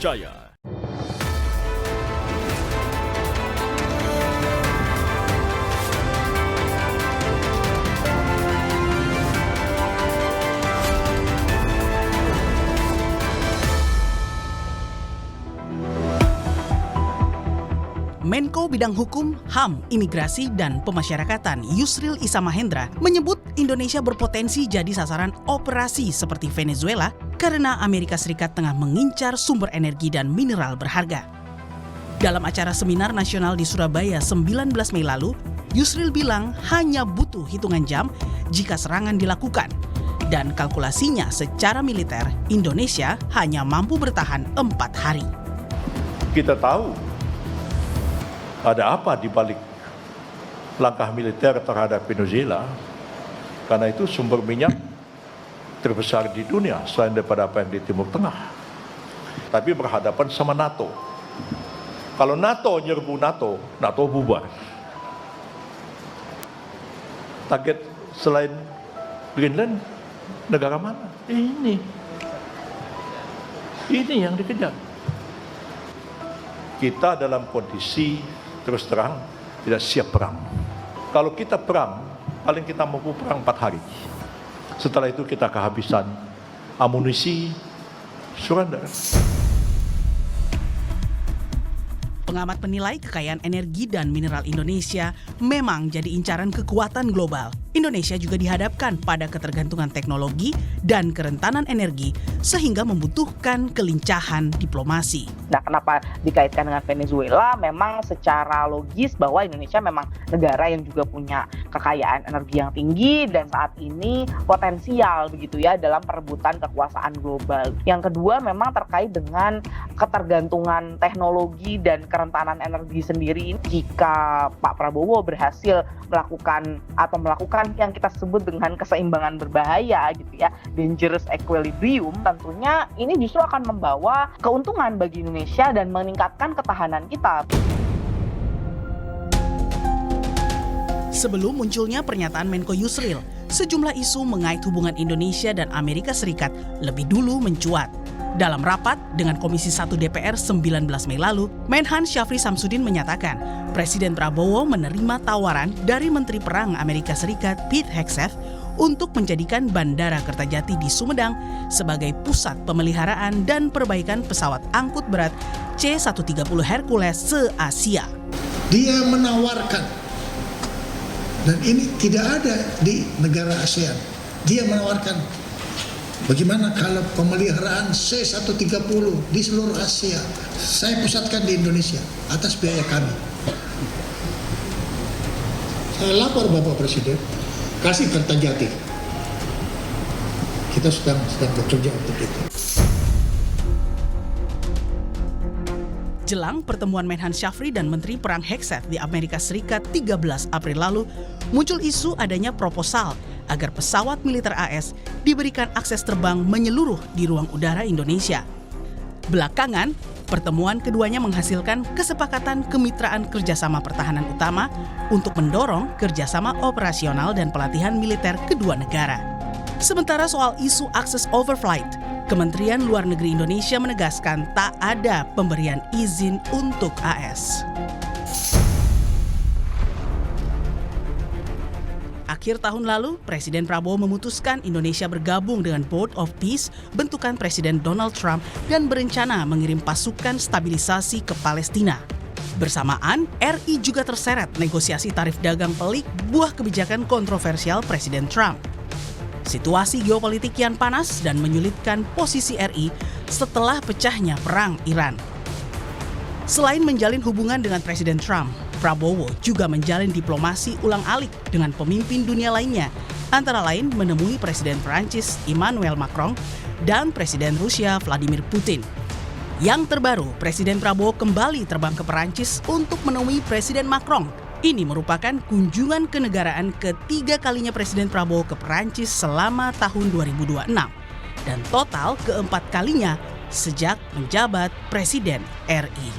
terpercaya. Menko Bidang Hukum, HAM, Imigrasi, dan Pemasyarakatan Yusril Iza Mahendra menyebut Indonesia berpotensi jadi sasaran operasi seperti Venezuela karena Amerika Serikat tengah mengincar sumber energi dan mineral berharga. Dalam acara seminar nasional di Surabaya 19 Mei lalu, Yusril bilang hanya butuh hitungan jam jika serangan dilakukan. Dan kalkulasinya secara militer, Indonesia hanya mampu bertahan 4 hari. Kita tahu ada apa di balik langkah militer terhadap Venezuela, karena itu sumber minyak terbesar di dunia selain daripada apa yang di Timur Tengah. Tapi berhadapan sama NATO. Kalau NATO nyerbu NATO bubar. Target selain Greenland negara mana? Ini yang dikejar. Kita dalam kondisi terus terang tidak siap perang. Kalau kita perang, paling kita mampu perang 4 hari. Setelah itu kita kehabisan amunisi, surrender. Pengamat menilai kekayaan energi dan mineral Indonesia memang jadi incaran kekuatan global. Indonesia juga dihadapkan pada ketergantungan teknologi dan kerentanan energi sehingga membutuhkan kelincahan diplomasi. Nah, kenapa dikaitkan dengan Venezuela? Memang secara logis bahwa Indonesia memang negara yang juga punya kekayaan energi yang tinggi dan saat ini potensial begitu ya dalam perebutan kekuasaan global. Yang kedua memang terkait dengan ketergantungan teknologi dan kerentanan energi sendiri. Jika Pak Prabowo berhasil melakukan yang kita sebut dengan keseimbangan berbahaya gitu ya, dangerous equilibrium, tentunya ini justru akan membawa keuntungan bagi Indonesia dan meningkatkan ketahanan kita. Sebelum munculnya pernyataan Menko Yusril, sejumlah isu mengait hubungan Indonesia dan Amerika Serikat lebih dulu mencuat. Dalam rapat dengan Komisi 1 DPR 19 Mei lalu, Menhan Syafri Samsudin menyatakan Presiden Prabowo menerima tawaran dari Menteri Perang Amerika Serikat Pete Hegseth untuk menjadikan Bandara Kertajati di Sumedang sebagai pusat pemeliharaan dan perbaikan pesawat angkut berat C-130 Hercules se-Asia. Dia menawarkan, dan ini tidak ada di negara ASEAN, dia menawarkan bagaimana kalau pemeliharaan C-130 di seluruh Asia saya pusatkan di Indonesia atas biaya kami. Saya lapor Bapak Presiden, kasih Kertajati. Kita sedang bekerja untuk itu. Jelang pertemuan Menhan Syafri dan Menteri Perang Hegseth di Amerika Serikat 13 April lalu, muncul isu adanya proposal agar pesawat militer AS diberikan akses terbang menyeluruh di ruang udara Indonesia. Belakangan, pertemuan keduanya menghasilkan kesepakatan kemitraan kerjasama pertahanan utama untuk mendorong kerjasama operasional dan pelatihan militer kedua negara. Sementara soal isu akses overflight, Kementerian Luar Negeri Indonesia menegaskan tak ada pemberian izin untuk AS. Akhir tahun lalu, Presiden Prabowo memutuskan Indonesia bergabung dengan Board of Peace bentukan Presiden Donald Trump dan berencana mengirim pasukan stabilisasi ke Palestina. Bersamaan, RI juga terseret negosiasi tarif dagang pelik buah kebijakan kontroversial Presiden Trump. Situasi geopolitik kian panas dan menyulitkan posisi RI setelah pecahnya perang Iran. Selain menjalin hubungan dengan Presiden Trump, Prabowo juga menjalin diplomasi ulang-alik dengan pemimpin dunia lainnya, antara lain menemui Presiden Prancis Emmanuel Macron dan Presiden Rusia Vladimir Putin. Yang terbaru, Presiden Prabowo kembali terbang ke Prancis untuk menemui Presiden Macron. Ini merupakan kunjungan kenegaraan ketiga kalinya Presiden Prabowo ke Prancis selama tahun 2026 dan total keempat kalinya sejak menjabat Presiden RI.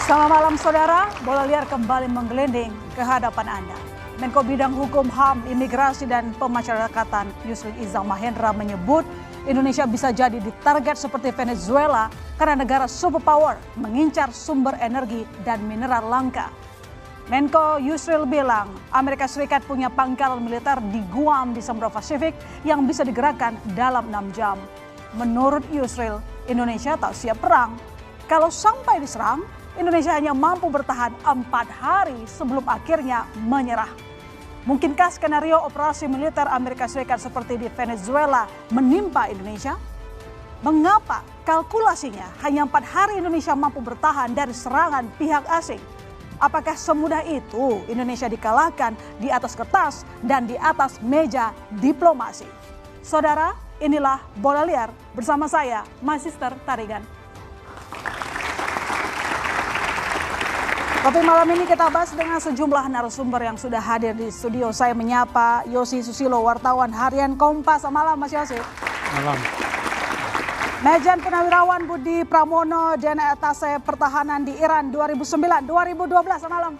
Selamat malam saudara, bola liar kembali menggelinding ke hadapan Anda. Menko Bidang Hukum, HAM, Imigrasi, dan Pemasyarakatan Yusril Iza Mahendra menyebut Indonesia bisa jadi ditarget seperti Venezuela karena negara superpower mengincar sumber energi dan mineral langka. Menko Yusril bilang Amerika Serikat punya pangkalan militer di Guam di Samudra Pasifik yang bisa digerakkan dalam 6 jam. Menurut Yusril, Indonesia tak siap perang. Kalau sampai diserang, Indonesia hanya mampu bertahan 4 hari sebelum akhirnya menyerah. Mungkinkah skenario operasi militer Amerika Serikat seperti di Venezuela menimpa Indonesia? Mengapa kalkulasinya hanya 4 hari Indonesia mampu bertahan dari serangan pihak asing? Apakah semudah itu Indonesia dikalahkan di atas kertas dan di atas meja diplomasi? Saudara, inilah Bola Liar bersama saya, Masister Tarigan. Topik malam ini kita bahas dengan sejumlah narasumber yang sudah hadir di studio. Saya menyapa Yosi Susilo, wartawan harian Kompas. Malam Mas Yosi. Malam. Mejen Purnawirawan Budi Pramono, DNA Atase Pertahanan di Iran 2009-2012. Malam.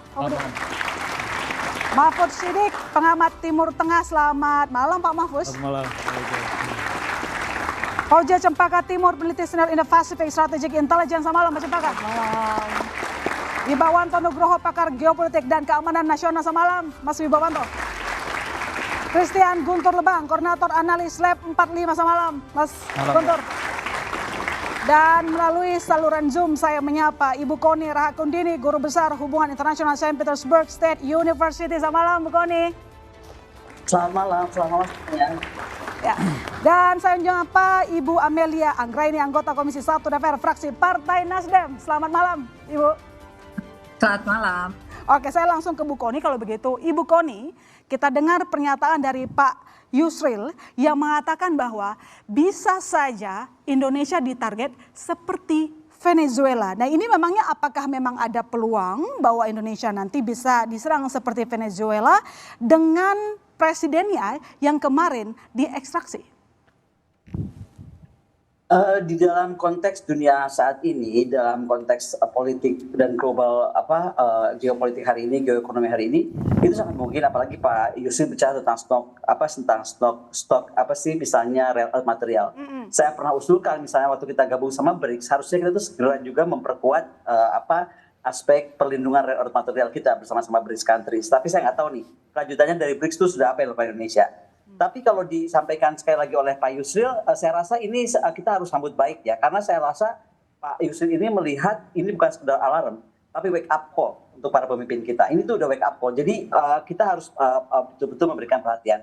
Mahfud Siddiq, pengamat Timur Tengah. Selamat malam Pak Mahfuz. Selamat malam. Koja Cempaka Timur, peneliti senior Indo-Pacific Strategic Intelligence. Selamat malam Mas Cempaka. Malam. Wibawanto Nugroho, pakar geopolitik dan keamanan nasional. Selamat malam Mas Wibawanto. Christian Guntur Lebang, koordinator analis Lab 45. Selamat malam Mas Guntur. Dan melalui saluran Zoom saya menyapa Ibu Koni Rahakundini, Guru Besar Hubungan Internasional St. Petersburg State University. Selamat malam Bu Koni. Selamat malam, selamat malam. Ya. Dan saya menyapa Ibu Amelia Anggraini, anggota Komisi 1 DPR fraksi Partai Nasdem. Selamat malam Ibu. Selamat malam. Oke, saya langsung ke Bu Koni kalau begitu. Ibu Koni, kita dengar pernyataan dari Pak Yusril yang mengatakan bahwa bisa saja Indonesia ditarget seperti Venezuela. Nah, ini memangnya apakah memang ada peluang bahwa Indonesia nanti bisa diserang seperti Venezuela dengan presidennya yang kemarin diekstraksi? Di dalam konteks dunia saat ini, dalam konteks politik dan global geopolitik hari ini, geoekonomi hari ini, itu sangat mungkin. Apalagi Pak Yusril bicara tentang stok misalnya rare earth material. Saya pernah usulkan misalnya waktu kita gabung sama BRICS, harusnya kita tuh segera juga memperkuat aspek perlindungan rare earth material kita bersama-sama BRICS countries. Tapi saya nggak tahu nih kelanjutannya dari BRICS itu sudah apa yang dilakukan Indonesia. Tapi kalau disampaikan sekali lagi oleh Pak Yusril, saya rasa ini kita harus sambut baik ya. Karena saya rasa Pak Yusril ini melihat ini bukan sekedar alarm, tapi wake up call untuk para pemimpin kita. Ini tuh udah wake up call. Jadi kita harus betul-betul memberikan perhatian.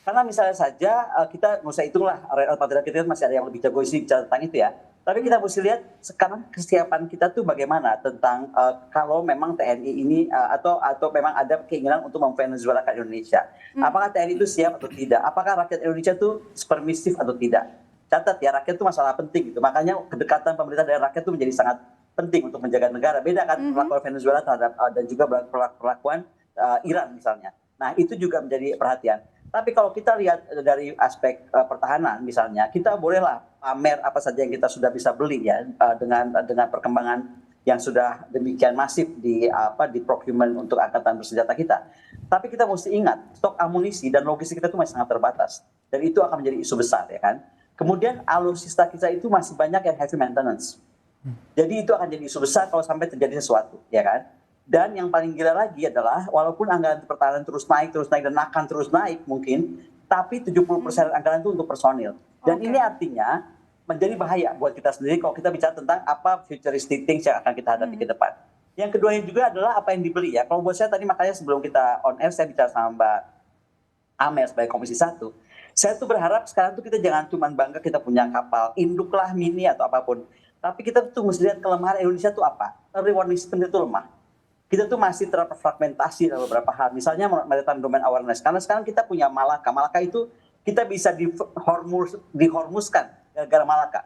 Karena misalnya saja kita nggak usah hitunglah material kita masih ada yang lebih jago sih bicara tentang itu ya. Tapi kita mesti lihat sekarang kesiapan kita tuh bagaimana tentang kalau memang TNI ini atau memang ada keinginan untuk memvenezuelakan Indonesia. Apakah TNI itu siap atau tidak? Apakah rakyat Indonesia itu permisif atau tidak? Catat ya, rakyat itu masalah penting gitu. Makanya kedekatan pemerintah dan rakyat itu menjadi sangat penting untuk menjaga negara. Beda kan perlakuan Venezuela terhadap dan juga perlakuan Iran misalnya. Nah, itu juga menjadi perhatian. Tapi kalau kita lihat dari aspek pertahanan misalnya, kita bolehlah pamer apa saja yang kita sudah bisa beli ya dengan perkembangan yang sudah demikian masif di procurement untuk angkatan bersenjata kita. Tapi kita mesti ingat stok amunisi dan logistik kita itu masih sangat terbatas dan itu akan menjadi isu besar ya kan. Kemudian alutsista kita itu masih banyak yang heavy maintenance. Jadi itu akan jadi isu besar kalau sampai terjadi sesuatu ya kan. Dan yang paling gila lagi adalah walaupun anggaran pertahanan terus naik dan akan terus naik mungkin, tapi 70% anggaran itu untuk personil. Dan ini artinya menjadi bahaya buat kita sendiri kalau kita bicara tentang apa futuristic things yang akan kita hadapi ke depan. Yang keduanya juga adalah apa yang dibeli ya. Kalau buat saya tadi makanya sebelum kita on air saya bicara sama Mbak Amel sebagai Komisi 1. Saya tuh berharap sekarang tuh kita jangan cuma bangga kita punya kapal induk lah, mini atau apapun. Tapi kita tuh mesti lihat kelemahan Indonesia tuh apa. Early warning system itu lemah. Kita tuh masih terfragmentasi dalam beberapa hal. Misalnya maritime domain awareness. Karena sekarang kita punya Malaka. Malaka itu kita bisa dihormuskan gara-gara Malaka.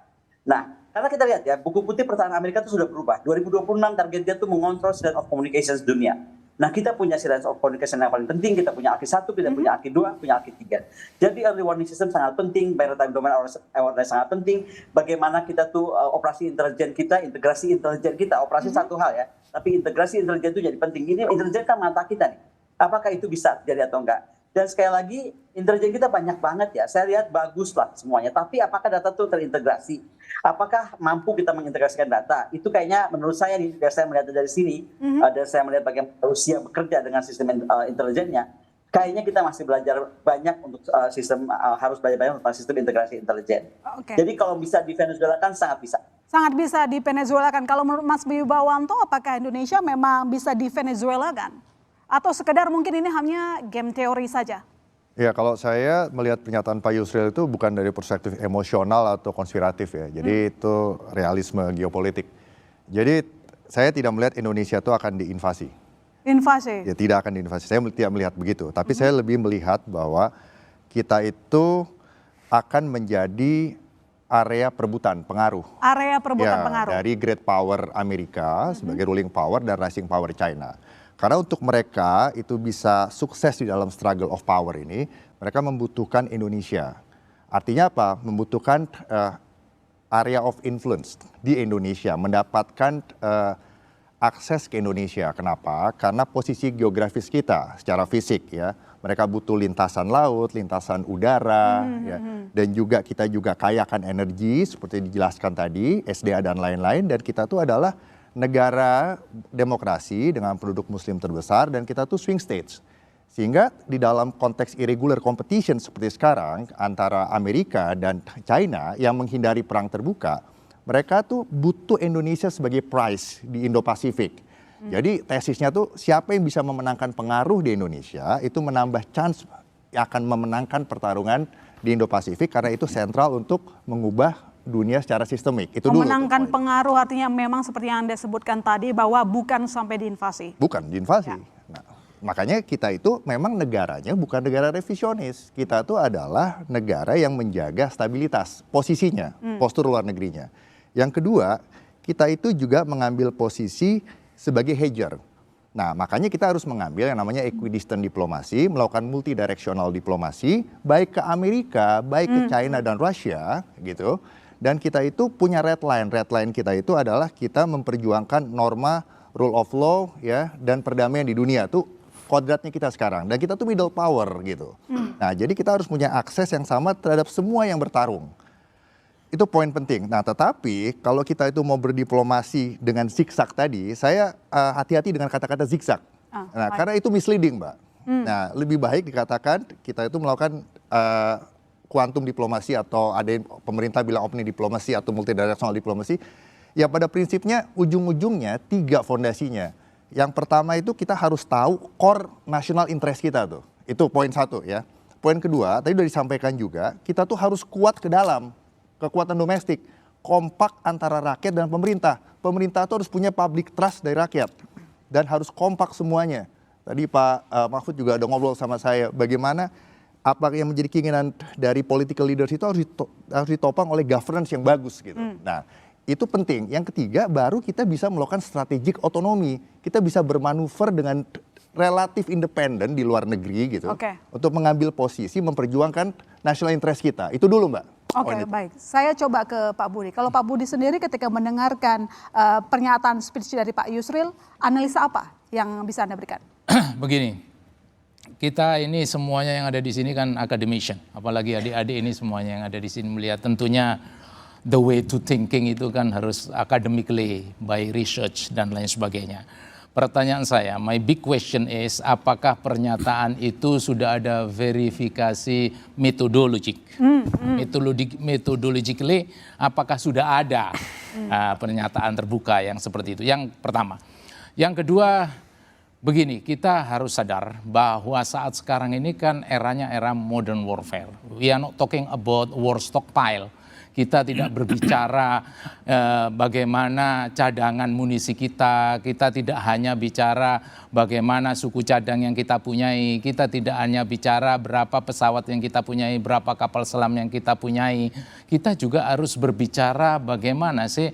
Nah, karena kita lihat ya, buku putih pertahanan Amerika itu sudah berubah. 2026 target dia tuh mengontrol Silence of Communications dunia. Nah, kita punya Silence of Communication yang paling penting. Kita punya AKI 1, kita punya AKI 2, punya AKI 3. Jadi early warning system sangat penting, maritime domain awareness sangat penting. Bagaimana kita tuh operasi intelijen kita, integrasi intelijen kita. Operasi satu hal ya, tapi integrasi intelijen itu jadi penting. Ini intelijen kan mata kita nih. Apakah itu bisa jadi atau enggak? Dan sekali lagi intelijen kita banyak banget ya. Saya lihat bagus lah semuanya. Tapi apakah data itu terintegrasi? Apakah mampu kita mengintegrasikan data? Itu kayaknya menurut saya nih, saya melihat dari sini, ada saya melihat bagaimana Rusia bekerja dengan sistem intelijennya. Kayaknya kita masih belajar banyak untuk harus belajar banyak tentang sistem integrasi intelijen. Jadi kalau bisa di Venezuela kan sangat bisa. Sangat bisa di Venezuela kan. Kalau menurut Mas Wibawanto, apakah Indonesia memang bisa di Venezuela kan? Atau sekedar mungkin ini hanya game teori saja? Ya, kalau saya melihat pernyataan Pak Yusril itu bukan dari perspektif emosional atau konspiratif ya. Jadi itu realisme geopolitik. Jadi saya tidak melihat Indonesia itu akan diinvasi. Invasi? Ya, tidak akan diinvasi. Saya tidak melihat begitu. Tapi saya lebih melihat bahwa kita itu akan menjadi area perebutan pengaruh. Area perebutan pengaruh. Dari great power Amerika sebagai ruling power dan rising power China. Karena untuk mereka itu bisa sukses di dalam struggle of power ini, mereka membutuhkan Indonesia. Artinya apa? Membutuhkan area of influence di Indonesia, mendapatkan akses ke Indonesia. Kenapa? Karena posisi geografis kita secara fisik ya. Mereka butuh lintasan laut, lintasan udara, ya. Dan juga kita juga kaya akan energi seperti dijelaskan tadi, SDA dan lain-lain. Dan kita tuh adalah negara demokrasi dengan penduduk muslim terbesar dan kita tuh swing states. Sehingga di dalam konteks irregular competition seperti sekarang antara Amerika dan China yang menghindari perang terbuka, mereka tuh butuh Indonesia sebagai prize di Indo-Pasifik. Jadi tesisnya tuh siapa yang bisa memenangkan pengaruh di Indonesia itu menambah chance akan memenangkan pertarungan di Indo-Pasifik karena itu sentral untuk mengubah dunia secara sistemik. Itu memenangkan dulu pengaruh artinya memang seperti yang Anda sebutkan tadi bahwa bukan sampai diinvasi. Bukan diinvasi. Ya. Nah, makanya kita itu memang negaranya bukan negara revisionis. Kita itu adalah negara yang menjaga stabilitas posisinya, postur luar negerinya. Yang kedua, kita itu juga mengambil posisi sebagai hedger. Nah, makanya kita harus mengambil yang namanya equidistant diplomasi, melakukan multidirectional diplomasi, baik ke Amerika, baik ke China dan Rusia, gitu. Dan kita itu punya red line kita itu adalah kita memperjuangkan norma rule of law ya dan perdamaian di dunia tuh kodratnya kita sekarang. Dan kita tuh middle power gitu. Nah jadi kita harus punya akses yang sama terhadap semua yang bertarung. Itu poin penting. Nah tetapi kalau kita itu mau berdiplomasi dengan zigzag tadi, saya hati-hati dengan kata-kata zigzag. Nah karena itu misleading Mbak. Nah lebih baik dikatakan kita itu melakukan kuantum diplomasi atau ada yang pemerintah bilang open diplomasi atau multidirectional diplomasi. Ya pada prinsipnya ujung-ujungnya 3 fondasinya. Yang pertama itu kita harus tahu core national interest kita tuh. Itu poin 1 ya. Poin kedua tadi sudah disampaikan juga kita tuh harus kuat ke dalam. Kekuatan domestik. Kompak antara rakyat dan pemerintah. Pemerintah tuh harus punya public trust dari rakyat. Dan harus kompak semuanya. Tadi Pak Mahfud juga ada ngobrol sama saya bagaimana apa yang menjadi keinginan dari political leaders itu harus ditopang oleh governance yang bagus gitu. Nah, itu penting. Yang ketiga, baru kita bisa melakukan strategic otonomi. Kita bisa bermanuver dengan relatif independen di luar negeri gitu. Untuk mengambil posisi, memperjuangkan national interest kita. Itu dulu Mbak. Oke, baik. Saya coba ke Pak Budi. Kalau Pak Budi sendiri ketika mendengarkan pernyataan speech dari Pak Yusril, analisa apa yang bisa Anda berikan? Begini. Kita ini semuanya yang ada di sini kan academician, apalagi adik-adik ini semuanya yang ada di sini melihat tentunya the way to thinking itu kan harus academically by research dan lain sebagainya. Pertanyaan saya, my big question is apakah pernyataan itu sudah ada verifikasi metodologik? Metodologically apakah sudah ada pernyataan terbuka yang seperti itu? Yang pertama. Yang kedua, begini, kita harus sadar bahwa saat sekarang ini kan eranya era modern warfare. We are not talking about war stockpile. Kita tidak berbicara bagaimana cadangan munisi kita. Kita tidak hanya bicara bagaimana suku cadang yang kita punyai. Kita tidak hanya bicara berapa pesawat yang kita punyai, berapa kapal selam yang kita punyai. Kita juga harus berbicara bagaimana sih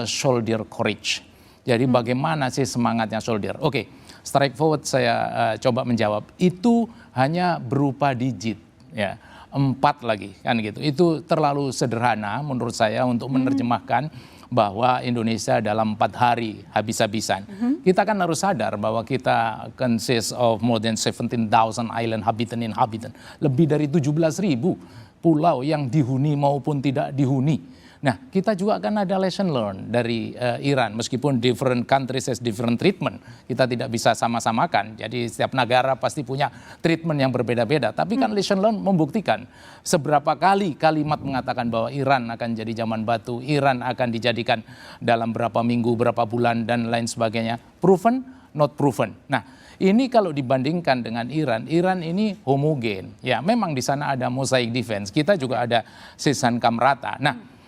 soldier courage. Jadi bagaimana sih semangatnya soldier. Oke. Straightforward saya coba menjawab, itu hanya berupa digit, ya 4 lagi kan gitu. Itu terlalu sederhana menurut saya untuk menerjemahkan bahwa Indonesia dalam 4 hari habis-habisan. Kita kan harus sadar bahwa kita consist of more than 17,000 island inhabitant, lebih dari 17.000 pulau yang dihuni maupun tidak dihuni. Nah, kita juga akan ada lesson learned dari Iran, meskipun different countries has different treatment. Kita tidak bisa sama-samakan, jadi setiap negara pasti punya treatment yang berbeda-beda. Tapi kan lesson learned membuktikan seberapa kali kalimat mengatakan bahwa Iran akan jadi zaman batu, Iran akan dijadikan dalam berapa minggu, berapa bulan, dan lain sebagainya. Proven, not proven. Nah, ini kalau dibandingkan dengan Iran, Iran ini homogen. Ya, memang di sana ada mosaic defense, kita juga ada Sisan Kamrata. Nah,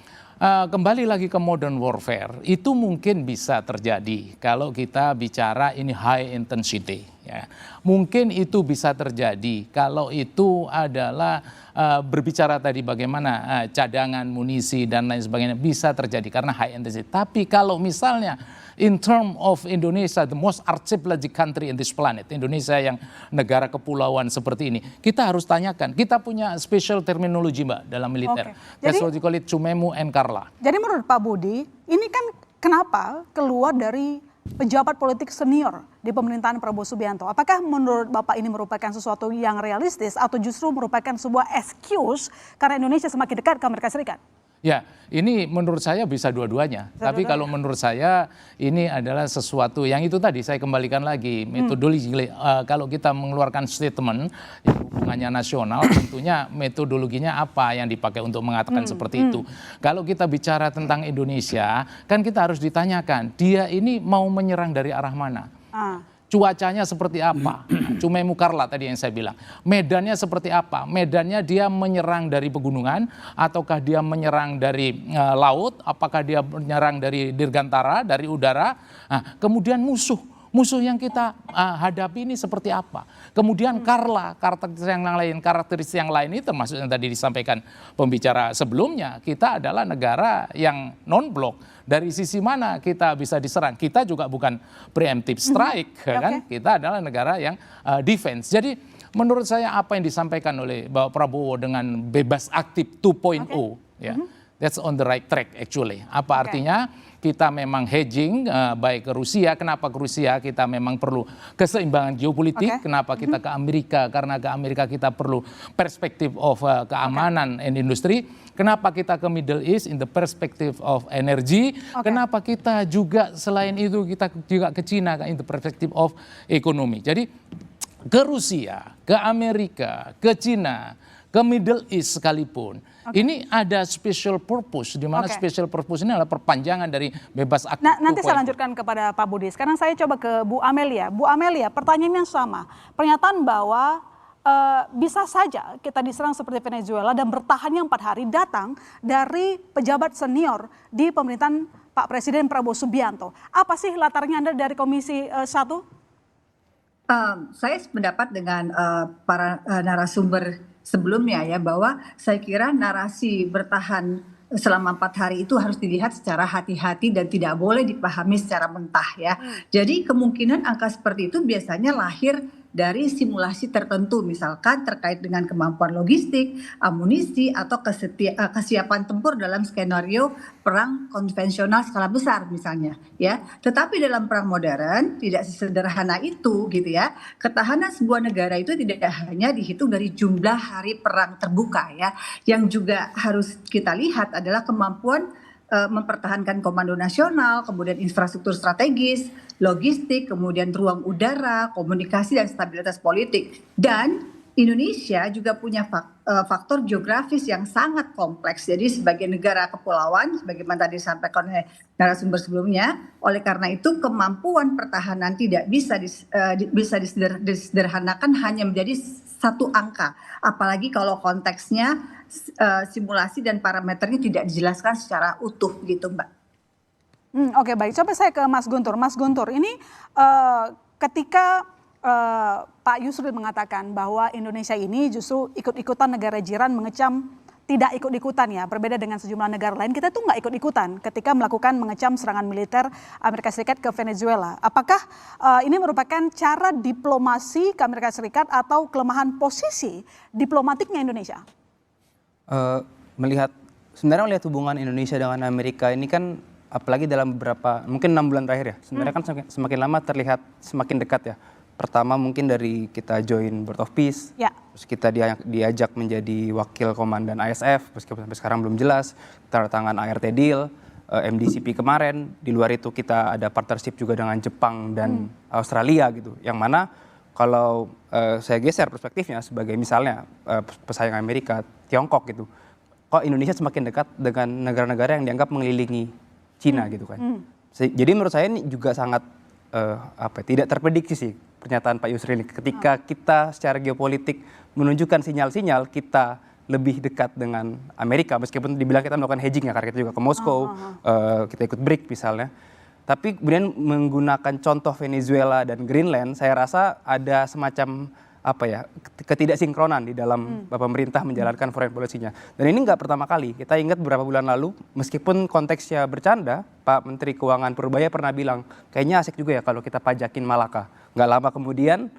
kembali lagi ke modern warfare, itu mungkin bisa terjadi kalau kita bicara ini high intensity. Ya. Mungkin itu bisa terjadi kalau itu adalah berbicara tadi bagaimana cadangan, munisi, dan lain sebagainya, bisa terjadi karena high intensity. Tapi kalau misalnya in term of Indonesia, the most archipelagic country in this planet, Indonesia yang negara kepulauan seperti ini, kita harus tanyakan. Kita punya special terminology, Mbak, dalam militer. That's what we call it, Cumemu and Karla. Jadi menurut Pak Budi, ini kan kenapa keluar dari pejabat politik senior di pemerintahan Prabowo Subianto? Apakah menurut Bapak ini merupakan sesuatu yang realistis atau justru merupakan sebuah excuse karena Indonesia semakin dekat ke Amerika Serikat? Ya, ini menurut saya bisa dua-duanya. Tapi kalau menurut saya ini adalah sesuatu yang itu tadi saya kembalikan lagi metodologi. Kalau kita mengeluarkan statement yang hubungannya nasional, tentunya metodologinya apa yang dipakai untuk mengatakan seperti itu. Kalau kita bicara tentang Indonesia, kan kita harus ditanyakan, dia ini mau menyerang dari arah mana? Cuacanya seperti apa? Cumemu Karla tadi yang saya bilang. Medannya seperti apa? Medannya dia menyerang dari pegunungan, ataukah dia menyerang dari laut, apakah dia menyerang dari dirgantara, dari udara. Nah, kemudian musuh yang kita hadapi ini seperti apa? Kemudian Karla, karakteristik yang lain itu termasuk yang tadi disampaikan pembicara sebelumnya, kita adalah negara yang non-blok. Dari sisi mana kita bisa diserang? Kita juga bukan preemptive strike, kan? Kita adalah negara yang defense. Jadi menurut saya apa yang disampaikan oleh Bapak Prabowo dengan bebas aktif 2.0, ya, that's on the right track actually. Apa artinya? Kita memang hedging baik ke Rusia. Kenapa ke Rusia? Kita memang perlu keseimbangan geopolitik. Kenapa kita ke Amerika? Karena ke Amerika kita perlu perspektif of keamanan and industri. Kenapa kita ke Middle East in the perspective of energy? Kenapa kita juga selain itu kita juga ke China in the perspective of ekonomi. Jadi ke Rusia, ke Amerika, ke China, ke Middle East sekalipun. Ini ada special purpose, di mana special purpose ini adalah perpanjangan dari bebas aktif. Nah, nanti saya lanjutkan kepada Pak Budi. Sekarang saya coba ke Bu Amelia. Bu Amelia, pertanyaannya sama. Pernyataan bahwa bisa saja kita diserang seperti Venezuela dan bertahannya 4 hari datang dari pejabat senior di pemerintahan Pak Presiden Prabowo Subianto. Apa sih latarnya Anda dari Komisi 1? Saya sependapat dengan para narasumber sebelumnya ya, bahwa saya kira narasi bertahan selama 4 hari itu harus dilihat secara hati-hati dan tidak boleh dipahami secara mentah ya. Jadi kemungkinan angka seperti itu biasanya lahir dari simulasi tertentu, misalkan terkait dengan kemampuan logistik, amunisi, atau kesiapan tempur dalam skenario perang konvensional skala besar misalnya ya. Tetapi dalam perang modern tidak sesederhana itu gitu ya. Ketahanan sebuah negara itu tidak hanya dihitung dari jumlah hari perang terbuka ya. Yang juga harus kita lihat adalah kemampuan mempertahankan komando nasional, kemudian infrastruktur strategis, logistik, kemudian ruang udara, komunikasi, dan stabilitas politik. Dan Indonesia juga punya faktor geografis yang sangat kompleks. Jadi sebagai negara kepulauan, sebagaimana tadi disampaikan oleh narasumber sebelumnya, oleh karena itu kemampuan pertahanan tidak bisa disederhanakan hanya menjadi satu angka. Apalagi kalau konteksnya simulasi dan parameternya tidak dijelaskan secara utuh gitu, Mbak. Oke, baik. Coba saya ke Mas Guntur. Mas Guntur, ini ketika Pak Yusril mengatakan bahwa Indonesia ini justru ikut-ikutan negara jiran mengecam, tidak ikut-ikutan ya, berbeda dengan sejumlah negara lain, kita tuh nggak ikut-ikutan ketika melakukan mengecam serangan militer Amerika Serikat ke Venezuela. Apakah ini merupakan cara diplomasi ke Amerika Serikat atau kelemahan posisi diplomatiknya Indonesia? Sebenarnya melihat hubungan Indonesia dengan Amerika ini kan apalagi dalam beberapa, mungkin 6 bulan terakhir ya, sebenarnya kan semakin lama terlihat semakin dekat ya. Pertama mungkin dari kita join Board of Peace, terus kita diajak menjadi wakil komandan ISF, meskipun sampai sekarang belum jelas, tanda tangan ART deal, MDCP kemarin, di luar itu kita ada partnership juga dengan Jepang dan Australia gitu, yang mana kalau saya geser perspektifnya sebagai misalnya pesaing Amerika, Tiongkok gitu, kok Indonesia semakin dekat dengan negara-negara yang dianggap mengelilingi Cina gitu kan. Jadi menurut saya ini juga sangat tidak terprediksi sih pernyataan Pak Yusril ini. Ketika kita secara geopolitik menunjukkan sinyal-sinyal kita lebih dekat dengan Amerika, meskipun dibilang kita melakukan hedging ya, karena kita juga ke Moskow, kita ikut BRIC misalnya. Tapi kemudian menggunakan contoh Venezuela dan Greenland, saya rasa ada semacam ketidaksinkronan di dalam pemerintah menjalankan foreign policy-nya. Dan ini nggak pertama kali. Kita ingat beberapa bulan lalu, meskipun konteksnya bercanda, Pak Menteri Keuangan Purbaya pernah bilang, kayaknya asik juga ya kalau kita pajakin Malaka. Nggak lama kemudian,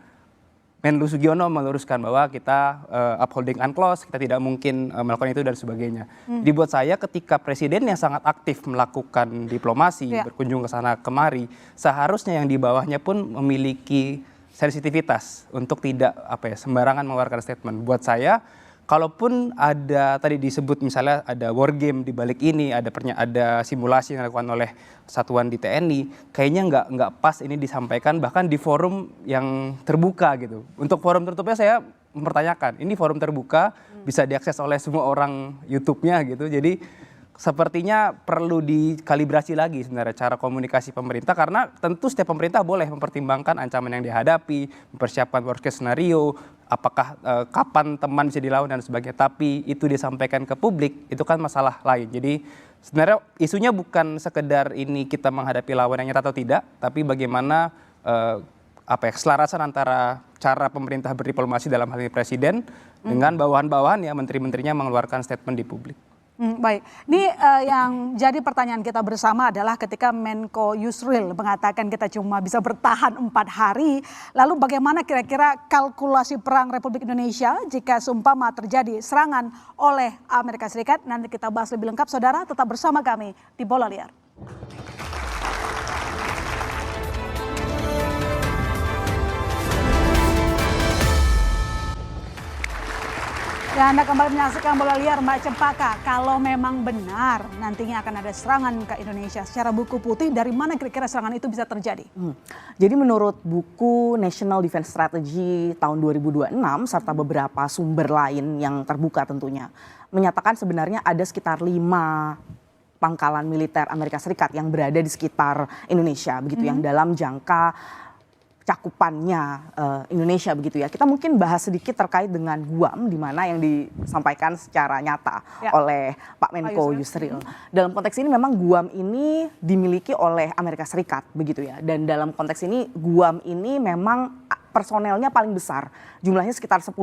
Menlu Sugiono meluruskan bahwa kita upholding UNCLOS, kita tidak mungkin melakukan itu dan sebagainya. Jadi buat saya ketika presiden yang sangat aktif melakukan diplomasi, berkunjung ke sana kemari, seharusnya yang di bawahnya pun memiliki sensitivitas untuk tidak sembarangan mengeluarkan statement. Buat saya, kalaupun ada tadi disebut misalnya ada war game di balik ini, ada simulasi yang dilakukan oleh satuan di TNI, kayaknya nggak pas ini disampaikan bahkan di forum yang terbuka gitu. Untuk forum tertutupnya saya mempertanyakan, ini forum terbuka bisa diakses oleh semua orang YouTube-nya gitu. Jadi sepertinya perlu dikalibrasi lagi sebenarnya cara komunikasi pemerintah, karena tentu setiap pemerintah boleh mempertimbangkan ancaman yang dihadapi, mempersiapkan worst case scenario, apakah kapan teman bisa dilawan dan sebagainya, tapi itu disampaikan ke publik itu kan masalah lain. Jadi sebenarnya isunya bukan sekedar ini kita menghadapi lawan yang nyata atau tidak, tapi bagaimana keselarasan antara cara pemerintah berdiplomasi dalam hal ini presiden dengan bawahan-bawahan ya menteri-menterinya mengeluarkan statement di publik. Baik, ini yang jadi pertanyaan kita bersama adalah ketika Menko Yusril mengatakan kita cuma bisa bertahan 4 hari, lalu bagaimana kira-kira kalkulasi perang Republik Indonesia jika seumpama terjadi serangan oleh Amerika Serikat? Nanti kita bahas lebih lengkap, saudara, tetap bersama kami di Bola Liar. Ya, Anda kembali menyaksikan Bola Liar. Mbak Cempaka, kalau memang benar nantinya akan ada serangan ke Indonesia secara buku putih, dari mana kira-kira serangan itu bisa terjadi? Jadi menurut buku National Defense Strategy tahun 2026 serta beberapa sumber lain yang terbuka tentunya, menyatakan sebenarnya ada sekitar 5 pangkalan militer Amerika Serikat yang berada di sekitar Indonesia, begitu yang dalam jangka cakupannya Indonesia begitu ya. Kita mungkin bahas sedikit terkait dengan Guam, di mana yang disampaikan secara nyata oleh Pak Menko Yusril. Dalam konteks ini memang Guam ini dimiliki oleh Amerika Serikat begitu ya. Dan dalam konteks ini Guam ini memang personelnya paling besar. Jumlahnya sekitar 10.000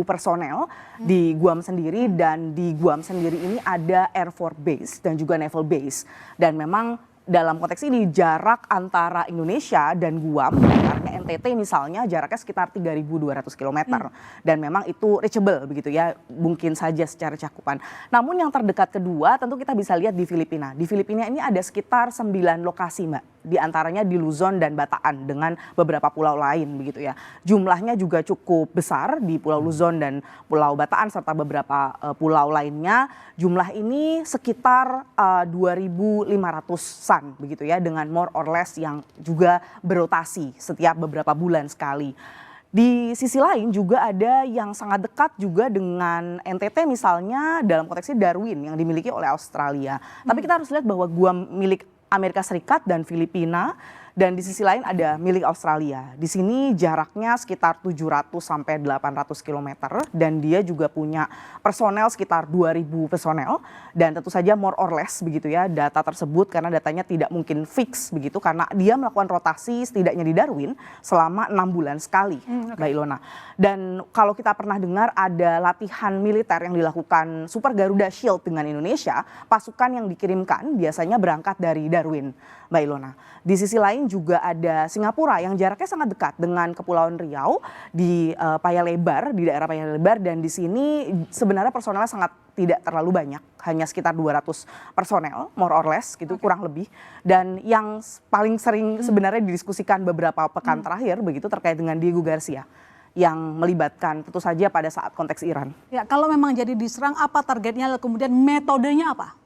personel di Guam sendiri, dan di Guam sendiri ini ada Air Force Base dan juga Naval Base. Dan memang dalam konteks ini jarak antara Indonesia dan Guam, artinya NTT misalnya jaraknya sekitar 3.200 km. Dan memang itu reachable begitu ya, mungkin saja secara cakupan. Namun yang terdekat kedua tentu kita bisa lihat di Filipina. Di Filipina ini ada sekitar 9 lokasi, Mbak. Di antaranya di Luzon dan Bataan dengan beberapa pulau lain begitu ya. Jumlahnya juga cukup besar di Pulau Luzon dan Pulau Bataan serta beberapa pulau lainnya. Jumlah ini sekitar 2.500-an begitu ya, dengan more or less yang juga berotasi setiap beberapa bulan sekali. Di sisi lain juga ada yang sangat dekat juga dengan NTT misalnya, dalam konteksnya Darwin yang dimiliki oleh Australia. Tapi kita harus lihat bahwa Guam milik Amerika Serikat dan Filipina, dan di sisi lain ada milik Australia. Di sini jaraknya sekitar 700 sampai 800 km, dan dia juga punya personel sekitar 2.000 personel, dan tentu saja more or less begitu ya data tersebut, karena datanya tidak mungkin fix begitu karena dia melakukan rotasi setidaknya di Darwin selama 6 bulan sekali, Mbak Ilona. Dan kalau kita pernah dengar ada latihan militer yang dilakukan Super Garuda Shield dengan Indonesia, pasukan yang dikirimkan biasanya berangkat dari Darwin, Mbak Ilona. Di sisi lain juga ada Singapura yang jaraknya sangat dekat dengan Kepulauan Riau di Paya Lebar, di daerah Paya Lebar, dan di sini sebenarnya personelnya sangat tidak terlalu banyak, hanya sekitar 200 personel, more or less gitu, kurang lebih. Dan yang paling sering sebenarnya didiskusikan beberapa pekan terakhir begitu terkait dengan Diego Garcia yang melibatkan tentu saja pada saat konteks Iran. Ya, kalau memang jadi diserang, apa targetnya, kemudian metodenya apa?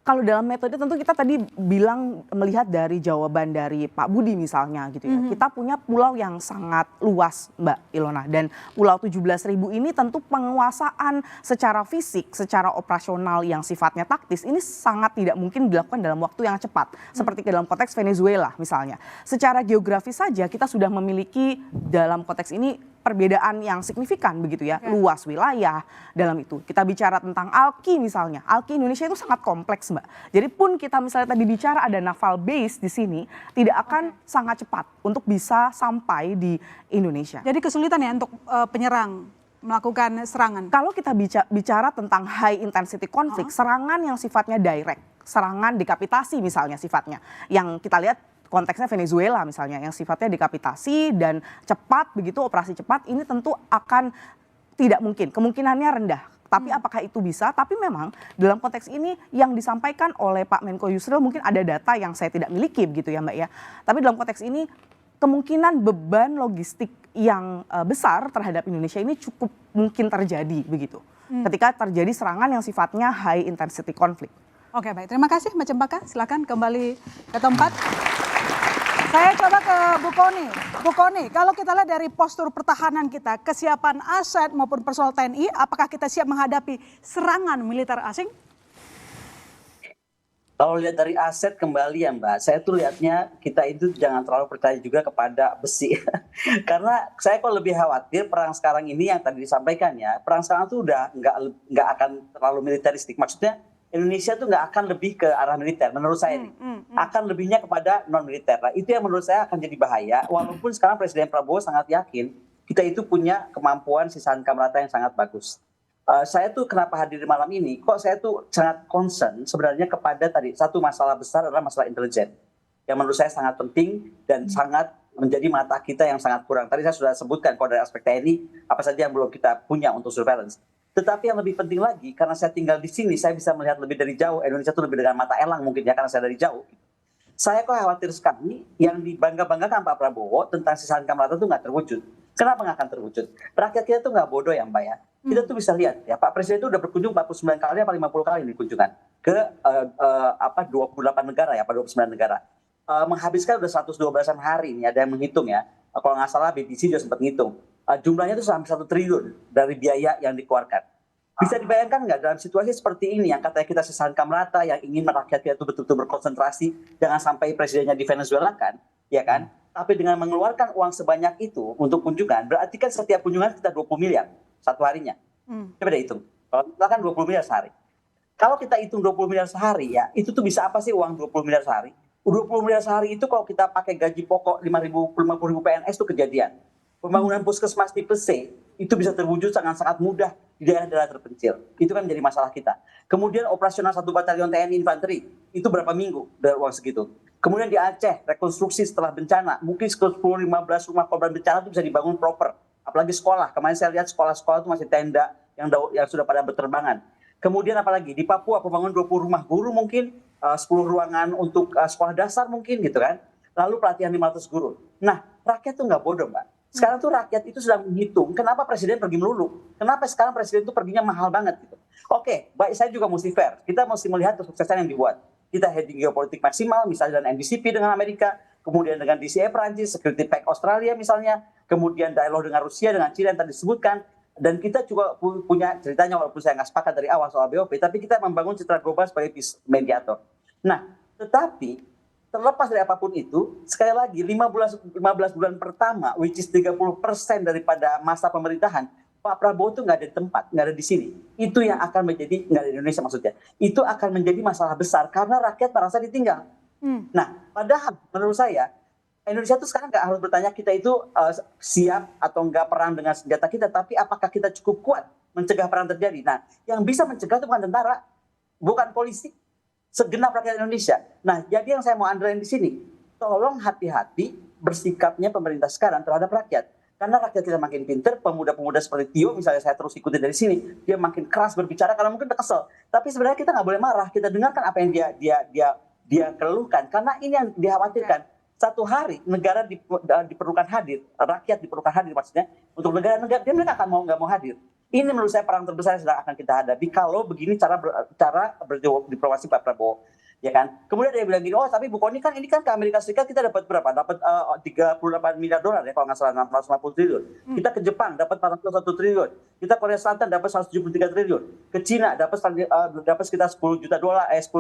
Kalau dalam metode tentu kita tadi bilang melihat dari jawaban dari Pak Budi misalnya gitu ya. Kita punya pulau yang sangat luas Mbak Ilona, dan pulau 17.000 ini tentu penguasaan secara fisik, secara operasional yang sifatnya taktis ini sangat tidak mungkin dilakukan dalam waktu yang cepat. Seperti dalam konteks Venezuela misalnya. Secara geografis saja kita sudah memiliki dalam konteks ini perbedaan yang signifikan begitu ya, luas wilayah dalam itu. Kita bicara tentang ALKI misalnya, ALKI Indonesia itu sangat kompleks Mbak. Jadi pun kita misalnya tadi bicara ada naval base di sini, tidak akan sangat cepat untuk bisa sampai di Indonesia. Jadi kesulitan ya untuk penyerang melakukan serangan. Kalau kita bicara tentang high intensity konflik, serangan yang sifatnya direct, serangan dekapitasi misalnya sifatnya, yang kita lihat konteksnya Venezuela misalnya yang sifatnya dekapitasi dan cepat begitu, operasi cepat, ini tentu akan tidak mungkin, kemungkinannya rendah. Tapi apakah itu bisa? Tapi memang dalam konteks ini yang disampaikan oleh Pak Menko Yusril mungkin ada data yang saya tidak miliki begitu ya Mbak ya. Tapi dalam konteks ini kemungkinan beban logistik yang besar terhadap Indonesia ini cukup mungkin terjadi begitu. Ketika terjadi serangan yang sifatnya high intensity konflik. Oke baik, terima kasih Mbak Cempaka. Silakan kembali ke tempat. Saya coba ke Bu Kony. Bu Kony, kalau kita lihat dari postur pertahanan kita, kesiapan aset maupun personel TNI, apakah kita siap menghadapi serangan militer asing? Kalau lihat dari aset kembali ya Mbak, saya tuh lihatnya kita itu jangan terlalu percaya juga kepada besi. Karena saya kok lebih khawatir perang sekarang ini yang tadi disampaikan ya, perang sekarang tuh udah nggak akan terlalu militeristik. Maksudnya Indonesia tuh nggak akan lebih ke arah militer, menurut saya nih. Akan lebihnya kepada non-militer. Nah, itu yang menurut saya akan jadi bahaya, walaupun sekarang Presiden Prabowo sangat yakin kita itu punya kemampuan sisaan kamrata yang sangat bagus. Saya tuh kenapa hadir di malam ini, kok saya tuh sangat concern sebenarnya kepada tadi, satu masalah besar adalah masalah intelijen. Yang menurut saya sangat penting dan sangat menjadi mata kita yang sangat kurang. Tadi saya sudah sebutkan kalau dari aspek TNI, apa saja yang belum kita punya untuk surveillance. Tetapi yang lebih penting lagi, karena saya tinggal di sini, saya bisa melihat lebih dari jauh. Indonesia itu lebih dengan mata elang mungkin ya, karena saya dari jauh. Saya kok khawatir sekali yang dibangga-banggakan Pak Prabowo tentang sisaan kamrata itu nggak terwujud. Kenapa nggak akan terwujud? Rakyat kita tuh nggak bodoh ya Mbak ya. Kita tuh bisa lihat ya, Pak Presiden itu udah berkunjung 49 kali apa 50 kali ini kunjungan ke 28 negara ya, 29 negara. Menghabiskan udah 112-an hari ini, ada yang menghitung ya. Kalau nggak salah BBC juga sempat ngitung. Jumlahnya itu sampai 1 triliun dari biaya yang dikeluarkan. Bisa dibayangkan nggak dalam situasi seperti ini yang katanya kita sisaan kamrata yang ingin rakyat kita itu betul-betul berkonsentrasi, jangan sampai presidennya di Venezuela kan, ya kan? Tapi dengan mengeluarkan uang sebanyak itu untuk kunjungan, berarti kan setiap kunjungan kita 20 miliar satu harinya. Coba deh hitung. Kalau kita kan 20 miliar sehari. Kalau kita hitung 20 miliar sehari ya, itu tuh bisa apa sih uang 20 miliar sehari? 20 miliar sehari itu kalau kita pakai gaji pokok 50.000 PNS itu kejadian. Pembangunan puskesmas tipe C itu bisa terwujud sangat-sangat mudah di daerah-daerah terpencil. Itu kan menjadi masalah kita. Kemudian operasional 1 batalion TNI infanteri itu berapa minggu dari uang segitu. Kemudian di Aceh rekonstruksi setelah bencana mungkin 10-15 rumah korban bencana itu bisa dibangun proper. Apalagi sekolah. Kemarin saya lihat sekolah-sekolah itu masih tenda yang sudah pada berterbangan. Kemudian apalagi di Papua pembangunan 20 rumah guru mungkin, 10 ruangan untuk sekolah dasar mungkin gitu kan. Lalu pelatihan 500 guru. Nah rakyat tuh nggak bodoh Mbak. Sekarang tuh rakyat itu sedang menghitung kenapa presiden pergi melulu. Kenapa sekarang presiden itu perginya mahal banget gitu. Oke, baik saya juga mesti fair. Kita mesti melihat kesuksesan yang dibuat. Kita hedging geopolitik maksimal misalnya dengan NDCP dengan Amerika, kemudian dengan DCA Perancis, Security Pact Australia misalnya, kemudian dialog dengan Rusia, dengan China yang tadi disebutkan. Dan kita juga punya ceritanya walaupun saya nggak sepakat dari awal soal BOP, tapi kita membangun citra global sebagai peace mediator. Nah, tetapi terlepas dari apapun itu, sekali lagi 15 bulan pertama, which is 30% daripada masa pemerintahan, Pak Prabowo itu nggak ada di tempat, nggak ada di sini. Itu yang akan menjadi, nggak ada di Indonesia maksudnya, itu akan menjadi masalah besar karena rakyat merasa ditinggal. Nah, padahal menurut saya, Indonesia itu sekarang nggak harus bertanya kita itu siap atau nggak perang dengan senjata kita, tapi apakah kita cukup kuat mencegah perang terjadi. Nah, yang bisa mencegah itu bukan tentara, bukan polisi, segenap rakyat Indonesia. Nah, jadi yang saya mau underline di sini, tolong hati-hati bersikapnya pemerintah sekarang terhadap rakyat. Karena rakyat kita makin pinter, pemuda-pemuda seperti Tio misalnya saya terus ikutin dari sini, dia makin keras berbicara karena mungkin udah kesel. Tapi sebenarnya kita nggak boleh marah, kita dengarkan apa yang dia keluhkan. Karena ini yang dikhawatirkan. Satu hari negara diperlukan hadir, rakyat diperlukan hadir maksudnya untuk negara-negara, dia mereka akan nggak mau hadir. Ini menurut saya perang terbesar yang sedang akan kita hadapi kalau begini cara berdiplomasi Pak Prabowo. Ya kan? Kemudian dia bilang gini, oh tapi Bu Kony kan ini kan ke Amerika Serikat kita dapat berapa? Dapat 38 miliar dolar ya kalau nggak salah 650 triliun. Kita ke Jepang dapat 401 triliun. Kita Korea Selatan dapat 173 triliun. Ke Cina dapat sekitar 10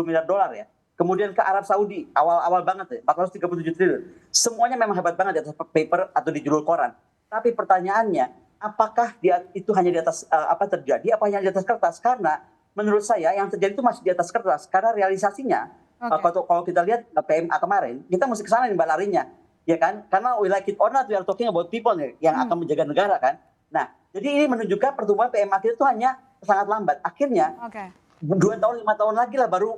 miliar dolar ya. Kemudian ke Arab Saudi awal-awal banget ya 437 triliun. Semuanya memang hebat banget di atas paper atau di judul koran. Tapi pertanyaannya, apakah itu hanya di atas terjadi? Apa hanya di atas kertas? Karena menurut saya yang terjadi itu masih di atas kertas karena realisasinya kalau kita lihat PMA kemarin kita mesti ke sana nih larinya ya kan, karena we like it or not we are talking about people nih yang akan menjaga negara kan. Nah jadi ini menunjukkan pertumbuhan PMA kita itu hanya sangat lambat, akhirnya 2 tahun 5 tahun lagi lah baru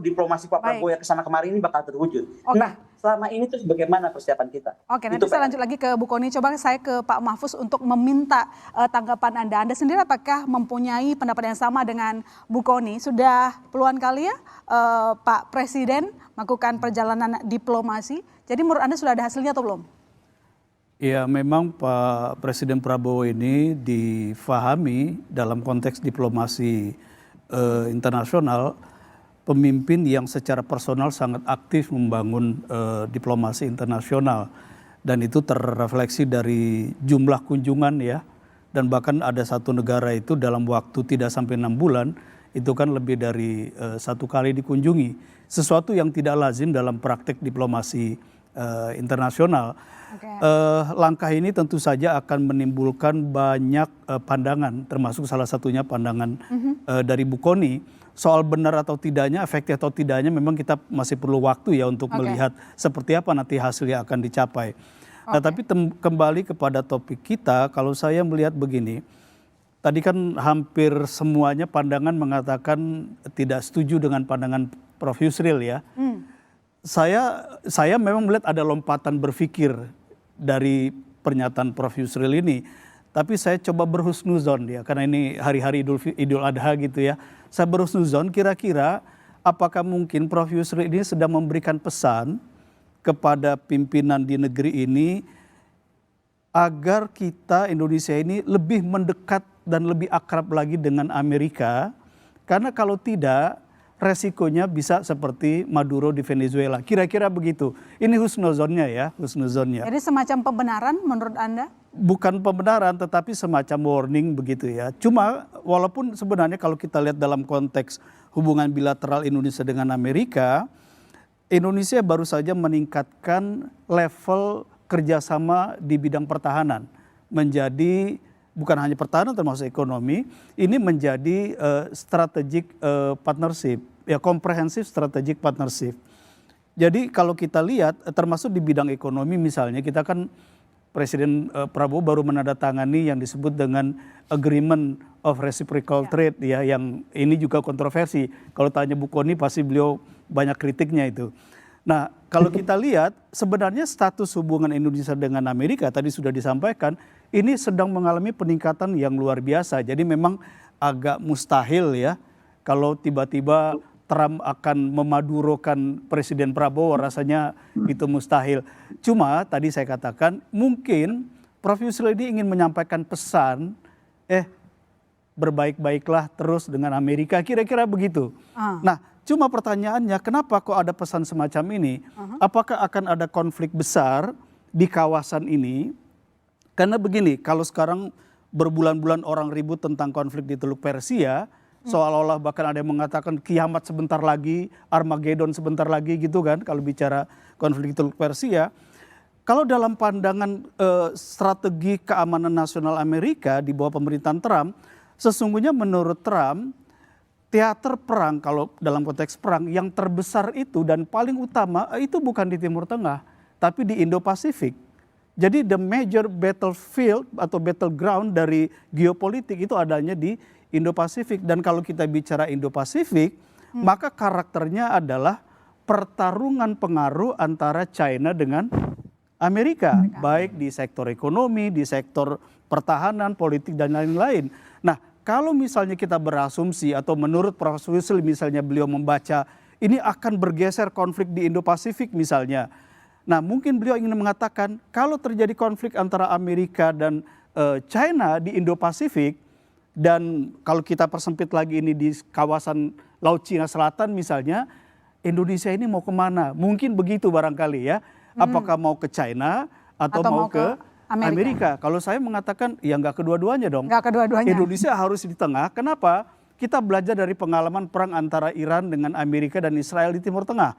diplomasi Pak Prabowo yang kesana kemarin ini bakal terwujud. Nah selama ini terus bagaimana persiapan kita? Oke, nanti saya lanjut lagi ke Bu Kony. Coba saya ke Pak Mahfuz untuk meminta tanggapan Anda. Anda sendiri apakah mempunyai pendapat yang sama dengan Bu Kony? Sudah puluhan kali ya Pak Presiden melakukan perjalanan diplomasi. Jadi menurut Anda sudah ada hasilnya atau belum? Ya memang Pak Presiden Prabowo ini difahami dalam konteks diplomasi internasional, pemimpin yang secara personal sangat aktif membangun diplomasi internasional, dan itu terrefleksi dari jumlah kunjungan ya, dan bahkan ada satu negara itu dalam waktu tidak sampai 6 bulan itu kan lebih dari 1 kali dikunjungi, sesuatu yang tidak lazim dalam praktek diplomasi internasional. Langkah ini tentu saja akan menimbulkan banyak pandangan, termasuk salah satunya pandangan dari Bu Kony. Soal benar atau tidaknya, efektif atau tidaknya memang kita masih perlu waktu ya untuk melihat seperti apa nanti hasil yang akan dicapai. Nah tapi kembali kepada topik kita, kalau saya melihat begini, tadi kan hampir semuanya pandangan mengatakan tidak setuju dengan pandangan Prof. Yusril ya. Saya memang melihat ada lompatan berpikir dari pernyataan Prof. Yusril ini. Tapi saya coba berhusnuzon ya, karena ini hari-hari Idul Adha gitu ya. Saya berhusnuzon kira-kira apakah mungkin Prof. Yusril ini sedang memberikan pesan kepada pimpinan di negeri ini agar kita Indonesia ini lebih mendekat dan lebih akrab lagi dengan Amerika. Karena kalau tidak resikonya bisa seperti Maduro di Venezuela. Kira-kira begitu. Ini husnuzonnya ya, husnuzonnya. Jadi semacam pembenaran menurut Anda? Bukan pembenaran tetapi semacam warning begitu ya. Cuma walaupun sebenarnya kalau kita lihat dalam konteks hubungan bilateral Indonesia dengan Amerika, Indonesia baru saja meningkatkan level kerjasama di bidang pertahanan. Menjadi bukan hanya pertahanan termasuk ekonomi, ini menjadi strategic partnership, ya comprehensive strategic partnership. Jadi kalau kita lihat termasuk di bidang ekonomi misalnya kita kan Presiden Prabowo baru menandatangani yang disebut dengan Agreement of Reciprocal Trade ya, yang ini juga kontroversi. Kalau tanya Bu Kony pasti beliau banyak kritiknya itu. Nah kalau kita lihat sebenarnya status hubungan Indonesia dengan Amerika tadi sudah disampaikan, ini sedang mengalami peningkatan yang luar biasa. Jadi memang agak mustahil ya kalau tiba-tiba Trump akan memadurokan Presiden Prabowo, rasanya itu mustahil. Cuma tadi saya katakan mungkin Prof. Yusril ini ingin menyampaikan pesan, berbaik-baiklah terus dengan Amerika, kira-kira begitu. Nah cuma pertanyaannya kenapa kok ada pesan semacam ini? Apakah akan ada konflik besar di kawasan ini? Karena begini, kalau sekarang berbulan-bulan orang ribut tentang konflik di Teluk Persia, seolah-olah bahkan ada yang mengatakan kiamat sebentar lagi, Armageddon sebentar lagi gitu kan kalau bicara konflik di Teluk Persia. Kalau dalam pandangan strategi keamanan nasional Amerika di bawah pemerintahan Trump, sesungguhnya menurut Trump teater perang kalau dalam konteks perang yang terbesar itu dan paling utama itu bukan di Timur Tengah tapi di Indo-Pasifik. Jadi the major battlefield atau battleground dari geopolitik itu adanya di Indo-Pasifik. Dan kalau kita bicara Indo-Pasifik, maka karakternya adalah pertarungan pengaruh antara China dengan Amerika, baik di sektor ekonomi, di sektor pertahanan, politik, dan lain-lain. Nah, kalau misalnya kita berasumsi atau menurut Prof. Yusril misalnya beliau membaca ini akan bergeser konflik di Indo-Pasifik misalnya. Nah, mungkin beliau ingin mengatakan kalau terjadi konflik antara Amerika dan China di Indo-Pasifik, dan kalau kita persempit lagi ini di kawasan Laut Cina Selatan misalnya, Indonesia ini mau kemana? Mungkin begitu barangkali ya. Apakah mau ke China atau mau ke Amerika? Kalau saya mengatakan ya nggak kedua-duanya dong. Nggak kedua-duanya. Indonesia harus di tengah. Kenapa? Kita belajar dari pengalaman perang antara Iran dengan Amerika dan Israel di Timur Tengah.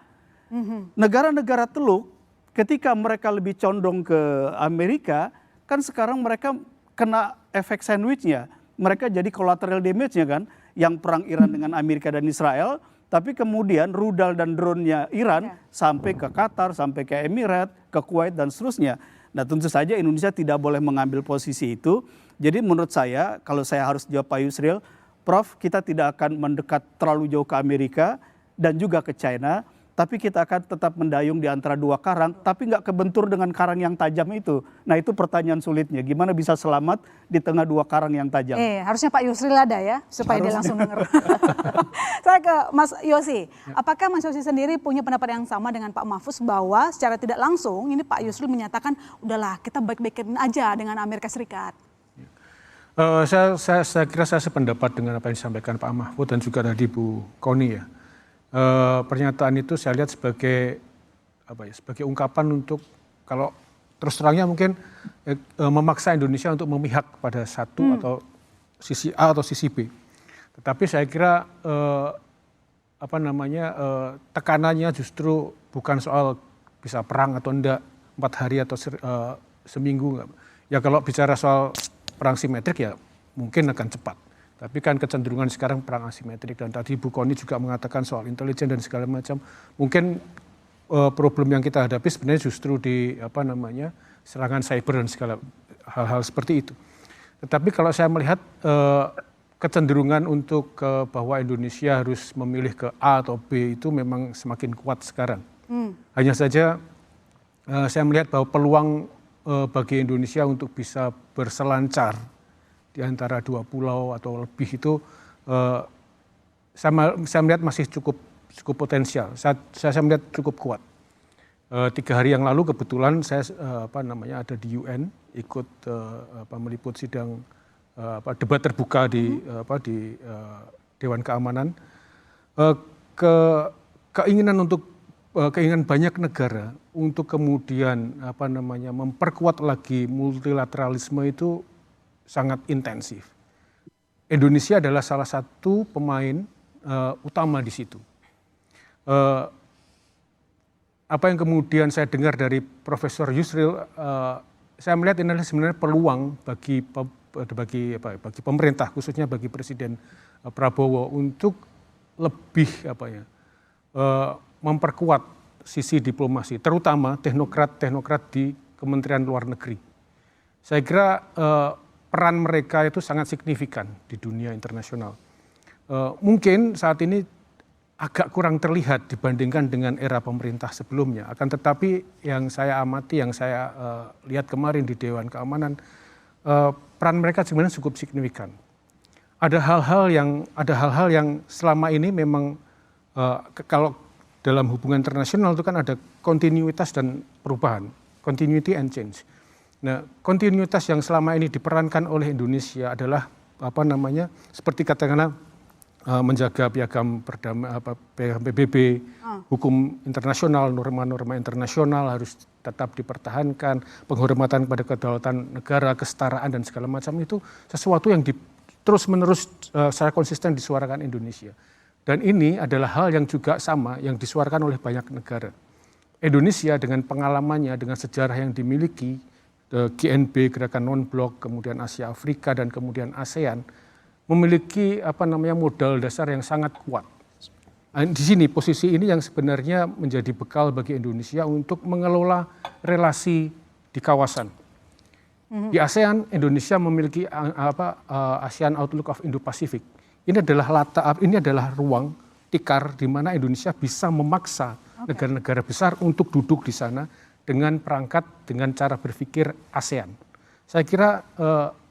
Negara-negara Teluk ketika mereka lebih condong ke Amerika, kan sekarang mereka kena efek sandwichnya. Mereka jadi collateral damage-nya kan. Yang perang Iran dengan Amerika dan Israel, tapi kemudian rudal dan drone-nya Iran sampai ke Qatar, sampai ke Emirat, ke Kuwait dan seterusnya. Nah, tentu saja Indonesia tidak boleh mengambil posisi itu. Jadi menurut saya, kalau saya harus jawab Pak Yusril, Prof, kita tidak akan mendekat terlalu jauh ke Amerika dan juga ke China, tapi kita akan tetap mendayung di antara dua karang, tapi nggak kebentur dengan karang yang tajam itu. Nah, itu pertanyaan sulitnya. Gimana bisa selamat di tengah dua karang yang tajam? Harusnya Pak Yusril ada ya, supaya dia langsung dengar. Saya ke Mas Yosi. Apakah Mas Yosi sendiri punya pendapat yang sama dengan Pak Mahfuz bahwa secara tidak langsung ini Pak Yusril menyatakan, udahlah kita baik-baikin aja dengan Amerika Serikat? Saya kira saya sependapat dengan apa yang disampaikan Pak Mahfud dan juga tadi Bu Koni ya. Pernyataan itu saya lihat sebagai sebagai ungkapan untuk, kalau terus terangnya mungkin memaksa Indonesia untuk memihak pada satu atau sisi A atau sisi B. Tetapi saya kira tekanannya justru bukan soal bisa perang atau enggak 4 hari atau seminggu. Ya kalau bicara soal perang simetrik ya mungkin akan cepat. Tapi kan kecenderungan sekarang perang asimetrik, dan tadi Bu Koni juga mengatakan soal intelijen dan segala macam. Mungkin problem yang kita hadapi sebenarnya justru di serangan cyber dan segala hal-hal seperti itu. Tetapi kalau saya melihat kecenderungan untuk bahwa Indonesia harus memilih ke A atau B itu memang semakin kuat sekarang. Hanya saja saya melihat bahwa peluang bagi Indonesia untuk bisa berselancar di antara dua pulau atau lebih itu saya melihat masih cukup potensial. Saya melihat cukup kuat. 3 hari yang lalu kebetulan saya ada di UN, ikut meliput sidang debat terbuka di Dewan Keamanan. Keinginan banyak negara untuk kemudian memperkuat lagi multilateralisme itu sangat intensif. Indonesia adalah salah satu pemain utama di situ. Apa yang kemudian saya dengar dari Profesor Yusril, saya melihat ini adalah sebenarnya peluang bagi pemerintah, khususnya bagi Presiden Prabowo untuk lebih memperkuat sisi diplomasi, terutama teknokrat di Kementerian Luar Negeri. Saya kira peran mereka itu sangat signifikan di dunia internasional. Mungkin saat ini agak kurang terlihat dibandingkan dengan era pemerintah sebelumnya. Akan tetapi yang saya amati, yang saya lihat kemarin di Dewan Keamanan, peran mereka sebenarnya cukup signifikan. Ada hal-hal yang selama ini memang kalau dalam hubungan internasional itu kan ada kontinuitas dan perubahan, continuity and change. Nah, kontinuitas yang selama ini diperankan oleh Indonesia adalah seperti katakanlah menjaga piagam PBB, hukum internasional, norma-norma internasional harus tetap dipertahankan, penghormatan kepada kedaulatan negara, kesetaraan dan segala macam itu sesuatu yang terus-menerus secara konsisten disuarakan Indonesia. Dan ini adalah hal yang juga sama yang disuarakan oleh banyak negara. Indonesia dengan pengalamannya, dengan sejarah yang dimiliki, GNB, Gerakan Non-Blok, kemudian Asia Afrika, dan kemudian ASEAN, memiliki modal dasar yang sangat kuat. Di sini posisi ini yang sebenarnya menjadi bekal bagi Indonesia untuk mengelola relasi di kawasan. Di ASEAN, Indonesia memiliki ASEAN Outlook of Indo-Pacific. Ini adalah ruang tikar di mana Indonesia bisa memaksa negara-negara besar untuk duduk di sana dengan perangkat, dengan cara berpikir ASEAN. Saya kira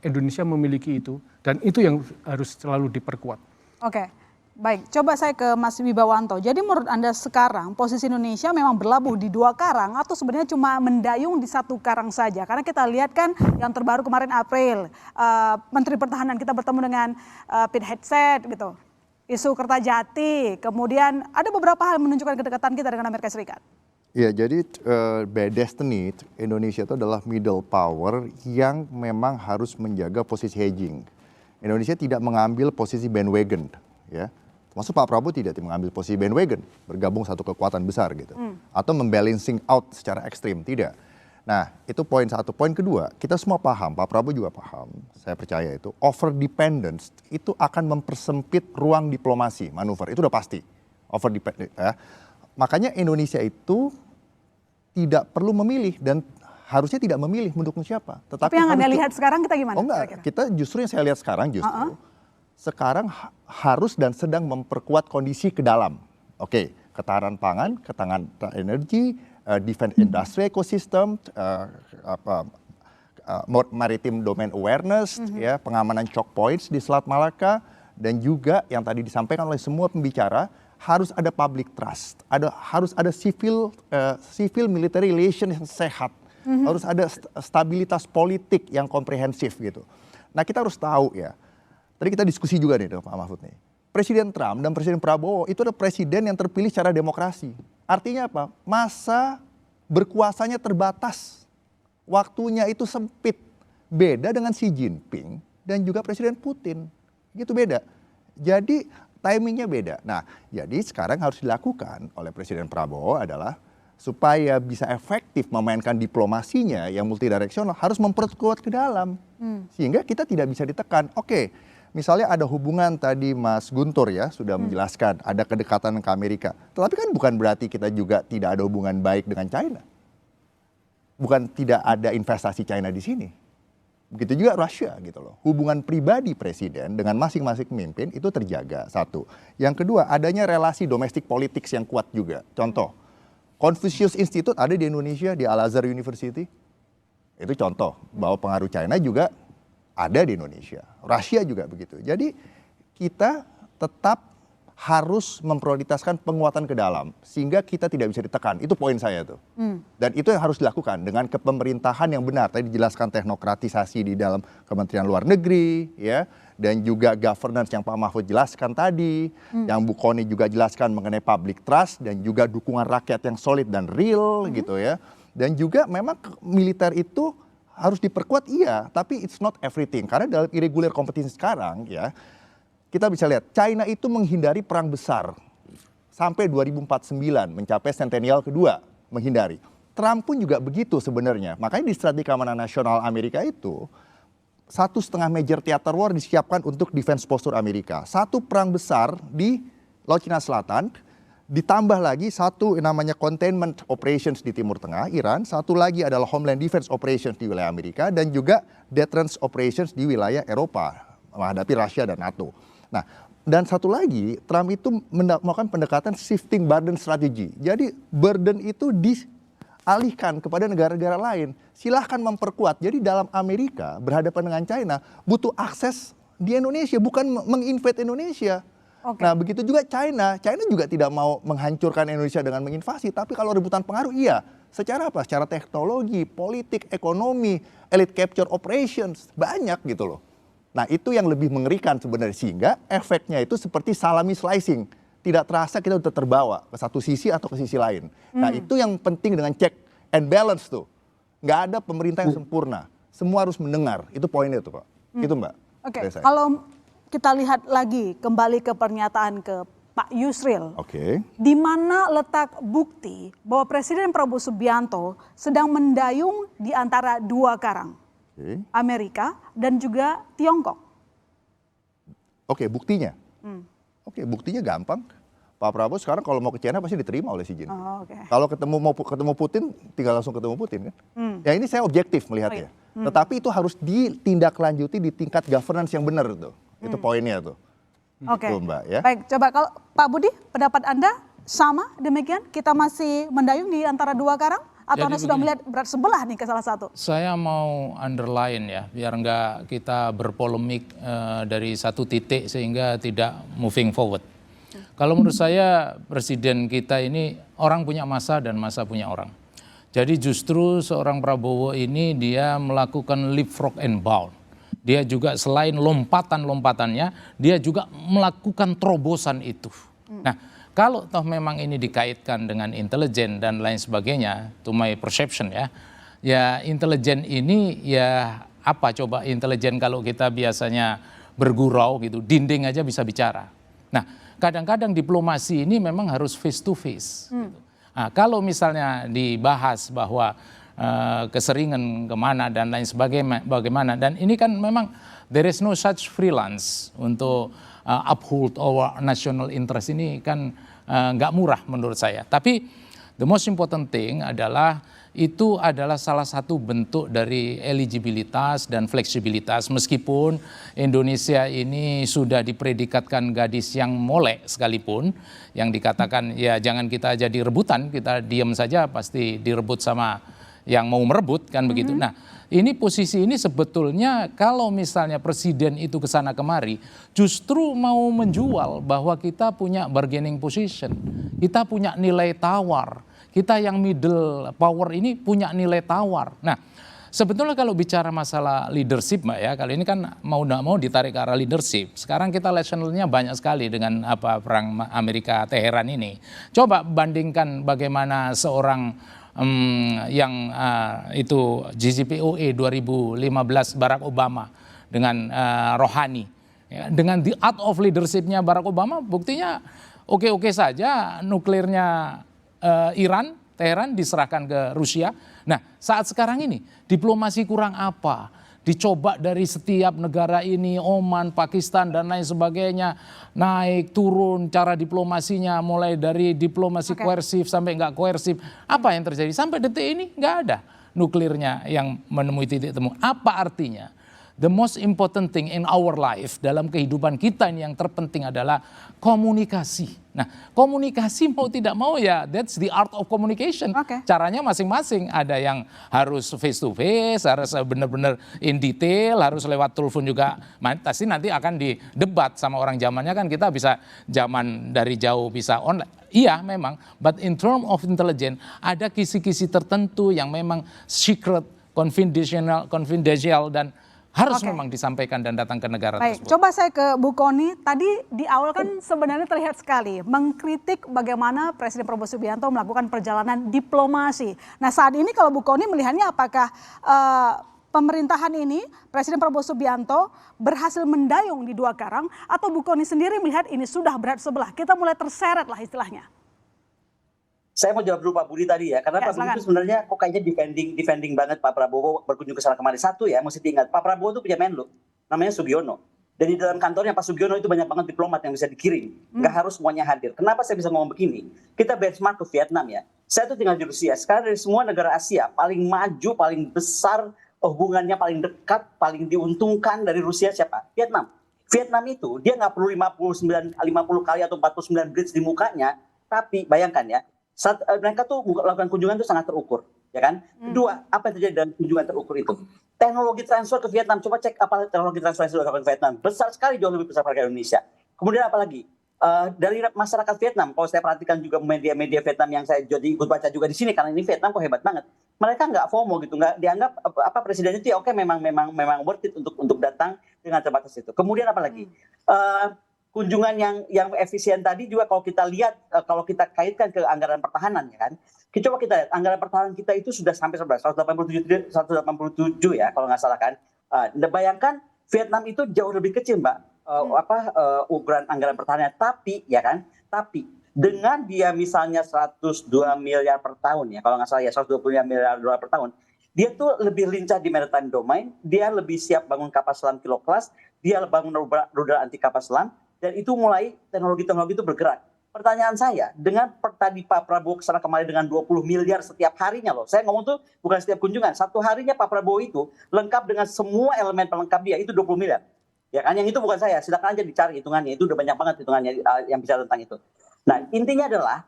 Indonesia memiliki itu, dan itu yang harus selalu diperkuat. Oke, baik. Coba saya ke Mas Wibawanto. Jadi menurut Anda sekarang posisi Indonesia memang berlabuh di 2 karang atau sebenarnya cuma mendayung di 1 karang saja? Karena kita lihat kan yang terbaru kemarin April, Menteri Pertahanan kita bertemu dengan Pete Hegseth gitu. Isu Kertajati, kemudian ada beberapa hal yang menunjukkan kedekatan kita dengan Amerika Serikat. Ya, jadi by destiny Indonesia itu adalah middle power yang memang harus menjaga posisi hedging. Indonesia tidak mengambil posisi bandwagon, ya. Maksud Pak Prabowo tidak mengambil posisi bandwagon, bergabung satu kekuatan besar gitu, atau membalancing out secara ekstrim, tidak. Nah, itu poin satu. Poin kedua, kita semua paham, Pak Prabowo juga paham, saya percaya itu, over dependence itu akan mempersempit ruang diplomasi, manuver, itu udah pasti. Over dependence, ya. Makanya Indonesia itu tidak perlu memilih dan harusnya tidak memilih mendukung siapa. Tapi yang Anda lihat sekarang kita gimana? Oh enggak, kita justru yang saya lihat sekarang sekarang harus dan sedang memperkuat kondisi ke dalam. Oke, ketahanan pangan, ketahanan energi, defense industry ecosystem, maritim domain awareness, ya, pengamanan choke points di Selat Malaka, dan juga yang tadi disampaikan oleh semua pembicara, harus ada public trust, harus ada civil military relations yang sehat, harus ada stabilitas politik yang komprehensif gitu. Nah, kita harus tahu ya, tadi kita diskusi juga nih Pak Mahfud nih, Presiden Trump dan Presiden Prabowo itu adalah presiden yang terpilih secara demokrasi. Artinya apa? Masa berkuasanya terbatas, waktunya itu sempit, beda dengan Xi Jinping dan juga Presiden Putin, gitu beda. Jadi timingnya beda. Nah, jadi sekarang harus dilakukan oleh Presiden Prabowo adalah supaya bisa efektif memainkan diplomasinya yang multidireksional harus memperkuat ke dalam. Sehingga kita tidak bisa ditekan. Oke, misalnya ada hubungan tadi Mas Guntur ya sudah menjelaskan ada kedekatan ke Amerika. Tetapi kan bukan berarti kita juga tidak ada hubungan baik dengan China. Bukan tidak ada investasi China di sini. Begitu juga Rusia gitu loh. Hubungan pribadi presiden dengan masing-masing pemimpin itu terjaga, satu. Yang kedua, adanya relasi domestik politik yang kuat juga. Contoh, Confucius Institute ada di Indonesia, di Al-Azhar University. Itu contoh bahwa pengaruh China juga ada di Indonesia. Rusia juga begitu. Jadi kita tetap harus memprioritaskan penguatan ke dalam sehingga kita tidak bisa ditekan. Itu poin saya tuh. Dan itu yang harus dilakukan dengan kepemerintahan yang benar. Tadi dijelaskan teknokratisasi di dalam Kementerian Luar Negeri, ya, dan juga governance yang Pak Mahfud jelaskan tadi, yang Bu Kony juga jelaskan mengenai public trust dan juga dukungan rakyat yang solid dan real gitu ya. Dan juga memang militer itu harus diperkuat iya, tapi it's not everything. Karena dalam irregular competition sekarang ya, kita bisa lihat, China itu menghindari perang besar sampai 2049, mencapai sentennial kedua, menghindari. Trump pun juga begitu sebenarnya. Makanya di strategi keamanan nasional Amerika itu, 1,5 major theater war disiapkan untuk defense posture Amerika. 1 perang besar di Laut Cina Selatan, ditambah lagi 1 namanya containment operations di Timur Tengah, Iran. 1 lagi adalah homeland defense operations di wilayah Amerika, dan juga deterrence operations di wilayah Eropa, menghadapi Rusia dan NATO. Nah, dan 1 lagi, Trump itu melakukan pendekatan shifting burden strategy. Jadi burden itu dialihkan kepada negara-negara lain. Silahkan memperkuat. Jadi dalam Amerika berhadapan dengan China butuh akses di Indonesia, bukan menginvade Indonesia. Nah, begitu juga China. China juga tidak mau menghancurkan Indonesia dengan menginvasi. Tapi kalau rebutan pengaruh, iya. Secara apa? Secara teknologi, politik, ekonomi, elite capture operations. Banyak gitu loh. Nah, itu yang lebih mengerikan sebenarnya, sehingga efeknya itu seperti salami slicing. Tidak terasa kita sudah terbawa ke satu sisi atau ke sisi lain. Nah, itu yang penting dengan check and balance tuh. Nggak ada pemerintah yang sempurna. Semua harus mendengar. Itu poinnya tuh Pak. Itu Mbak. Oke, kalau kita lihat lagi kembali ke pernyataan ke Pak Yusril. Di mana letak bukti bahwa Presiden Prabowo Subianto sedang mendayung di antara 2 karang? Amerika dan juga Tiongkok. Oke, buktinya. Oke, buktinya gampang. Pak Prabowo sekarang kalau mau ke China pasti diterima oleh Xi Jinping. Kalau mau ketemu Putin, tinggal langsung ketemu Putin kan. Ya ini saya objektif melihatnya. Tetapi itu harus ditindaklanjuti di tingkat governance yang benar tuh. Itu poinnya tuh. Oke, Mbak, ya. Baik, coba kalau Pak Budi, pendapat Anda sama demikian? Kita masih mendayung di antara 2 karang? Atau Anda Jadi sudah begini, melihat berat sebelah nih ke salah satu? saya mau underline ya, biar nggak kita berpolemik dari satu titik sehingga tidak moving forward. Kalau menurut saya presiden kita ini orang punya masa dan masa punya orang. Jadi justru seorang Prabowo ini dia melakukan leapfrog and bound. Dia juga selain lompatan-lompatannya, dia juga melakukan terobosan itu. Nah, kalau toh memang ini dikaitkan dengan intelijen dan lain sebagainya, to my perception ya intelijen ini ya apa coba intelijen kalau kita biasanya bergurau gitu, dinding aja bisa bicara. Nah, kadang-kadang diplomasi ini memang harus face to face. Gitu. Nah, kalau misalnya dibahas bahwa keseringan kemana dan lain sebagainya, bagaimana, dan ini kan memang there is no such freelance untuk uphold our national interest ini kan nggak murah menurut saya. Tapi the most important thing adalah itu adalah salah satu bentuk dari eligibilitas dan fleksibilitas meskipun Indonesia ini sudah dipredikatkan gadis yang molek sekalipun yang dikatakan ya jangan kita jadi rebutan, kita diam saja pasti direbut sama yang mau merebut kan begitu. Nah, ini posisi ini sebetulnya kalau misalnya presiden itu kesana kemari justru mau menjual bahwa kita punya bargaining position, kita punya nilai tawar, kita yang middle power ini punya nilai tawar. Nah, sebetulnya kalau bicara masalah leadership Mbak ya, kali ini kan mau nggak mau ditarik ke arah leadership. Sekarang kita lihat banyak sekali dengan apa perang Amerika Teheran ini. Coba bandingkan bagaimana seorang yang itu GCPOA 2015 Barack Obama dengan Rohani ya, dengan the art of leadershipnya Barack Obama buktinya oke-oke saja nuklirnya Iran, Teheran diserahkan ke Rusia. Nah saat sekarang ini diplomasi kurang apa? Dicoba dari setiap negara ini, Oman, Pakistan dan lain sebagainya, naik turun cara diplomasinya mulai dari diplomasi koersif sampai nggak koersif. Apa yang terjadi? Sampai detik ini nggak ada nuklirnya yang menemui titik temu. Apa artinya? The most important thing in our life, dalam kehidupan kita ini yang terpenting adalah komunikasi. Nah, komunikasi mau tidak mau ya, that's the art of communication. Caranya masing-masing. Ada yang harus face to face, harus benar-benar in detail, harus lewat telepon juga. Pasti nanti akan didebat sama orang zamannya kan kita bisa zaman dari jauh bisa online. Iya memang, but in term of intelligence ada kisi-kisi tertentu yang memang secret, confidential dan harus memang disampaikan dan datang ke negara tersebut. Coba saya ke Bu Kony. Tadi di awal kan sebenarnya terlihat sekali mengkritik bagaimana Presiden Prabowo Subianto melakukan perjalanan diplomasi. Nah saat ini kalau Bu Kony melihatnya apakah pemerintahan ini Presiden Prabowo Subianto berhasil mendayung di dua karang atau Bu Kony sendiri melihat ini sudah berat sebelah? Kita mulai terseret lah istilahnya. Saya mau jawab dulu Pak Budi tadi ya, karena Pak Budi itu sebenarnya kok kayaknya defending banget Pak Prabowo berkunjung ke sana kemarin. Satu ya, mesti diingat, Pak Prabowo itu punya menlu, namanya Sugiono. Dan di dalam kantornya Pak Sugiono itu banyak banget diplomat yang bisa dikirim. Nggak harus semuanya hadir. Kenapa saya bisa ngomong begini? Kita benchmark ke Vietnam ya. Saya tuh tinggal di Rusia, sekarang dari semua negara Asia, paling maju, paling besar, hubungannya paling dekat, paling diuntungkan dari Rusia siapa? Vietnam. Vietnam itu, dia nggak perlu 50 kali atau 49 bridge di mukanya, tapi bayangkan ya, mereka tuh melakukan kunjungan tuh sangat terukur, ya kan? Kedua, apa yang terjadi dalam kunjungan terukur itu? Teknologi transfer ke Vietnam, coba cek apa teknologi transfer yang dilakukan ke Vietnam, besar sekali, jauh lebih besar daripada Indonesia. Kemudian apa lagi? Dari masyarakat Vietnam, kalau saya perhatikan juga media-media Vietnam yang saya jadi ikut baca juga di sini, karena ini Vietnam kok hebat banget. Mereka nggak FOMO gitu, nggak dianggap apa presiden itu ya oke memang worth it untuk datang dengan terbatas itu. Kemudian apa lagi? Kunjungan yang efisien tadi juga kalau kita lihat, kalau kita kaitkan ke anggaran pertahanan ya kan, coba kita lihat anggaran pertahanan kita itu sudah sampai 187 ya kalau nggak salah kan. Bayangkan Vietnam itu jauh lebih kecil Mbak, ukuran anggaran pertahanan, tapi ya kan, tapi dengan dia misalnya 102 miliar per tahun ya kalau nggak salah ya 120 miliar dolar per tahun, dia tuh lebih lincah di maritime domain, dia lebih siap bangun kapal selam kilo kelas, dia bangun rudal anti kapal selam. Dan itu mulai teknologi-teknologi itu bergerak. Pertanyaan saya, dengan tadi Pak Prabowo kesana kemarin dengan 20 miliar setiap harinya loh. Saya ngomong tuh bukan setiap kunjungan. Satu harinya Pak Prabowo itu lengkap dengan semua elemen pelengkap dia, itu 20 miliar. Ya kan, yang itu bukan saya. Silakan aja dicari hitungannya. Itu udah banyak banget hitungannya yang bicara tentang itu. Nah, intinya adalah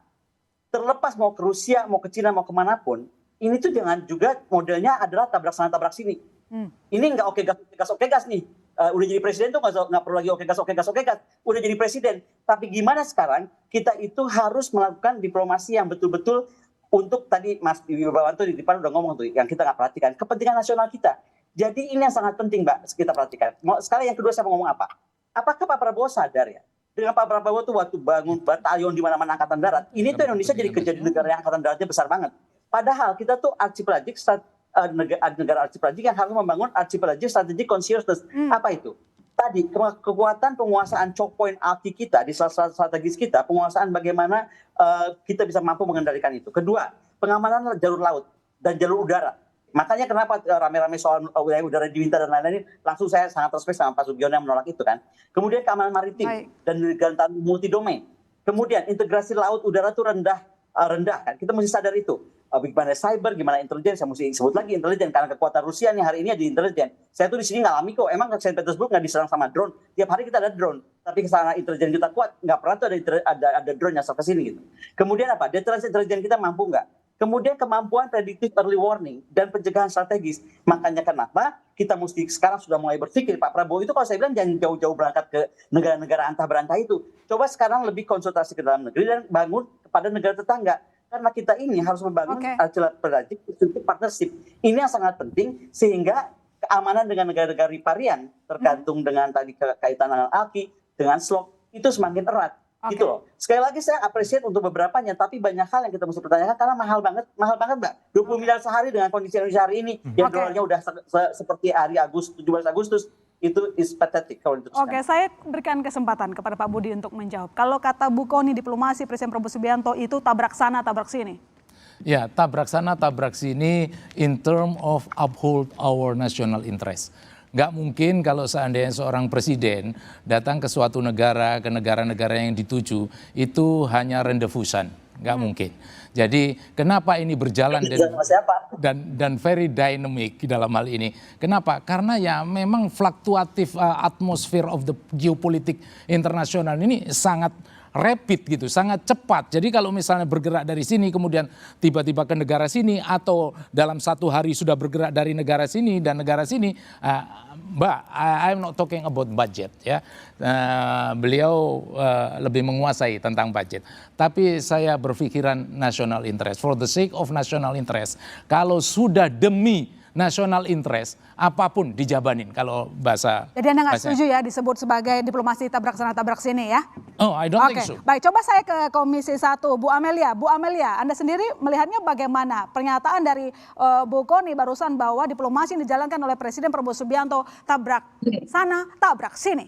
terlepas mau ke Rusia, mau ke Cina, mau kemanapun, ini tuh jangan juga modelnya adalah tabrak sana tabrak sini. Ini nggak oke gas nih. Udah jadi presiden tuh nggak perlu lagi oke gas. Udah jadi presiden. Tapi gimana sekarang kita itu harus melakukan diplomasi yang betul-betul untuk tadi Mas Wibawanto di depan udah ngomong tuh yang kita nggak perhatikan kepentingan nasional kita. Jadi ini yang sangat penting Mbak kita perhatikan. Sekali yang kedua saya mau ngomong apa? Apakah Pak Prabowo sadar ya? Dengan Pak Prabowo tuh waktu bangun batalion di mana-mana angkatan darat, ini tuh Indonesia jadi negara yang angkatan daratnya besar banget. Padahal kita tuh archipelagic negara archipelagic yang harus membangun archipelagic strategic consciousness. Apa itu? Tadi kekuatan penguasaan choke point arti kita di strategis kita, penguasaan bagaimana kita bisa mampu mengendalikan itu. Kedua, pengamanan jalur laut dan jalur udara. Makanya kenapa rame-rame soal wilayah udara di Winter dan lain-lain, langsung saya sangat respect sama Pak Sugiono yang menolak itu kan. Kemudian keamanan maritim dan kegiatan multidomain. Kemudian integrasi laut udara itu rendah kan. Kita mesti sadar itu. Bagaimana cyber, gimana intelijen, saya mesti sebut lagi intelijen karena kekuatan Rusia nih hari ini di intelijen. Saya tuh di sini ngalami kok. Emang Saint Petersburg nggak diserang sama drone. Tiap hari kita ada drone. Tapi kesana intelijen kita kuat, nggak pernah tuh ada drone nyasar ke sini gitu. Kemudian apa? Deterrence intelijen kita mampu nggak? Kemudian kemampuan prediktif early warning dan pencegahan strategis. Makanya kenapa kita mesti sekarang sudah mulai berpikir, Pak Prabowo itu kalau saya bilang jangan jauh-jauh berangkat ke negara-negara antah berantah itu. Coba sekarang lebih konsultasi ke dalam negeri dan bangun kepada negara tetangga. Karena kita ini harus membangun partnership. Ini yang sangat penting sehingga keamanan dengan negara-negara riparian tergantung dengan tadi kaitan dengan ALKI, dengan SLOK itu semakin erat. Gitu loh. Sekali lagi saya appreciate untuk beberapanya, tapi banyak hal yang kita mesti pertanyakan karena mahal banget Mbak. 20 miliar sehari dengan kondisi Indonesia hari ini, yang dolarnya udah seperti hari 17 Agustus, itu is pathetic kalau diteruskan. Oke, saya berikan kesempatan kepada Pak Budi untuk menjawab. Kalau kata Bu Kony, diplomasi Presiden Prabowo Subianto itu tabrak sana, tabrak sini. Ya, tabrak sana, tabrak sini in term of uphold our national interest. Nggak mungkin kalau seandainya seorang presiden datang ke suatu negara, ke negara-negara yang dituju, itu hanya rendevusan. Nggak mungkin. Jadi kenapa ini berjalan dan very dynamic dalam hal ini? Kenapa? Karena ya memang fluktuatif atmosphere of the geopolitik internasional ini sangat rapid gitu, sangat cepat. Jadi kalau misalnya bergerak dari sini kemudian tiba-tiba ke negara sini atau dalam satu hari sudah bergerak dari negara sini dan negara sini, Mbak, I'm not talking about budget ya. Beliau lebih menguasai tentang budget. Tapi saya berpikiran national interest. For the sake of national interest, kalau sudah demi national interest, apapun dijabanin kalau bahasa. Jadi Anda nggak setuju ya disebut sebagai diplomasi tabrak sana tabrak sini ya? Oh, I don't think so. Baik, coba saya ke Komisi 1, Bu Amelia. Bu Amelia, Anda sendiri melihatnya bagaimana? Pernyataan dari Bu Kony barusan bahwa diplomasi yang dijalankan oleh Presiden Prabowo Subianto tabrak sana, tabrak sini.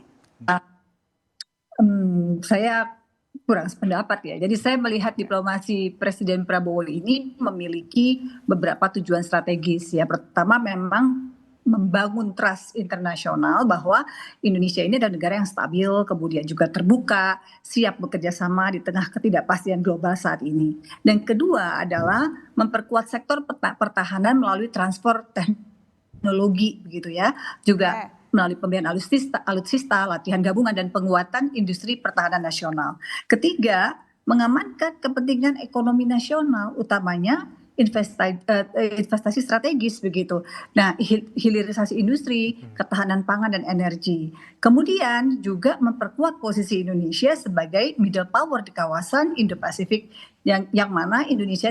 Saya kurang sependapat ya. Jadi saya melihat diplomasi Presiden Prabowo ini memiliki beberapa tujuan strategis ya. Pertama memang membangun trust internasional bahwa Indonesia ini adalah negara yang stabil, kemudian juga terbuka, siap bekerja sama di tengah ketidakpastian global saat ini. Dan kedua adalah memperkuat sektor pertahanan melalui transfer teknologi begitu ya. Juga melalui pemberian alutsista, latihan gabungan dan penguatan industri pertahanan nasional. Ketiga, mengamankan kepentingan ekonomi nasional, utamanya investasi strategis begitu. Nah, hilirisasi industri, ketahanan pangan dan energi. Kemudian juga memperkuat posisi Indonesia sebagai middle power di kawasan Indo-Pasifik yang mana Indonesia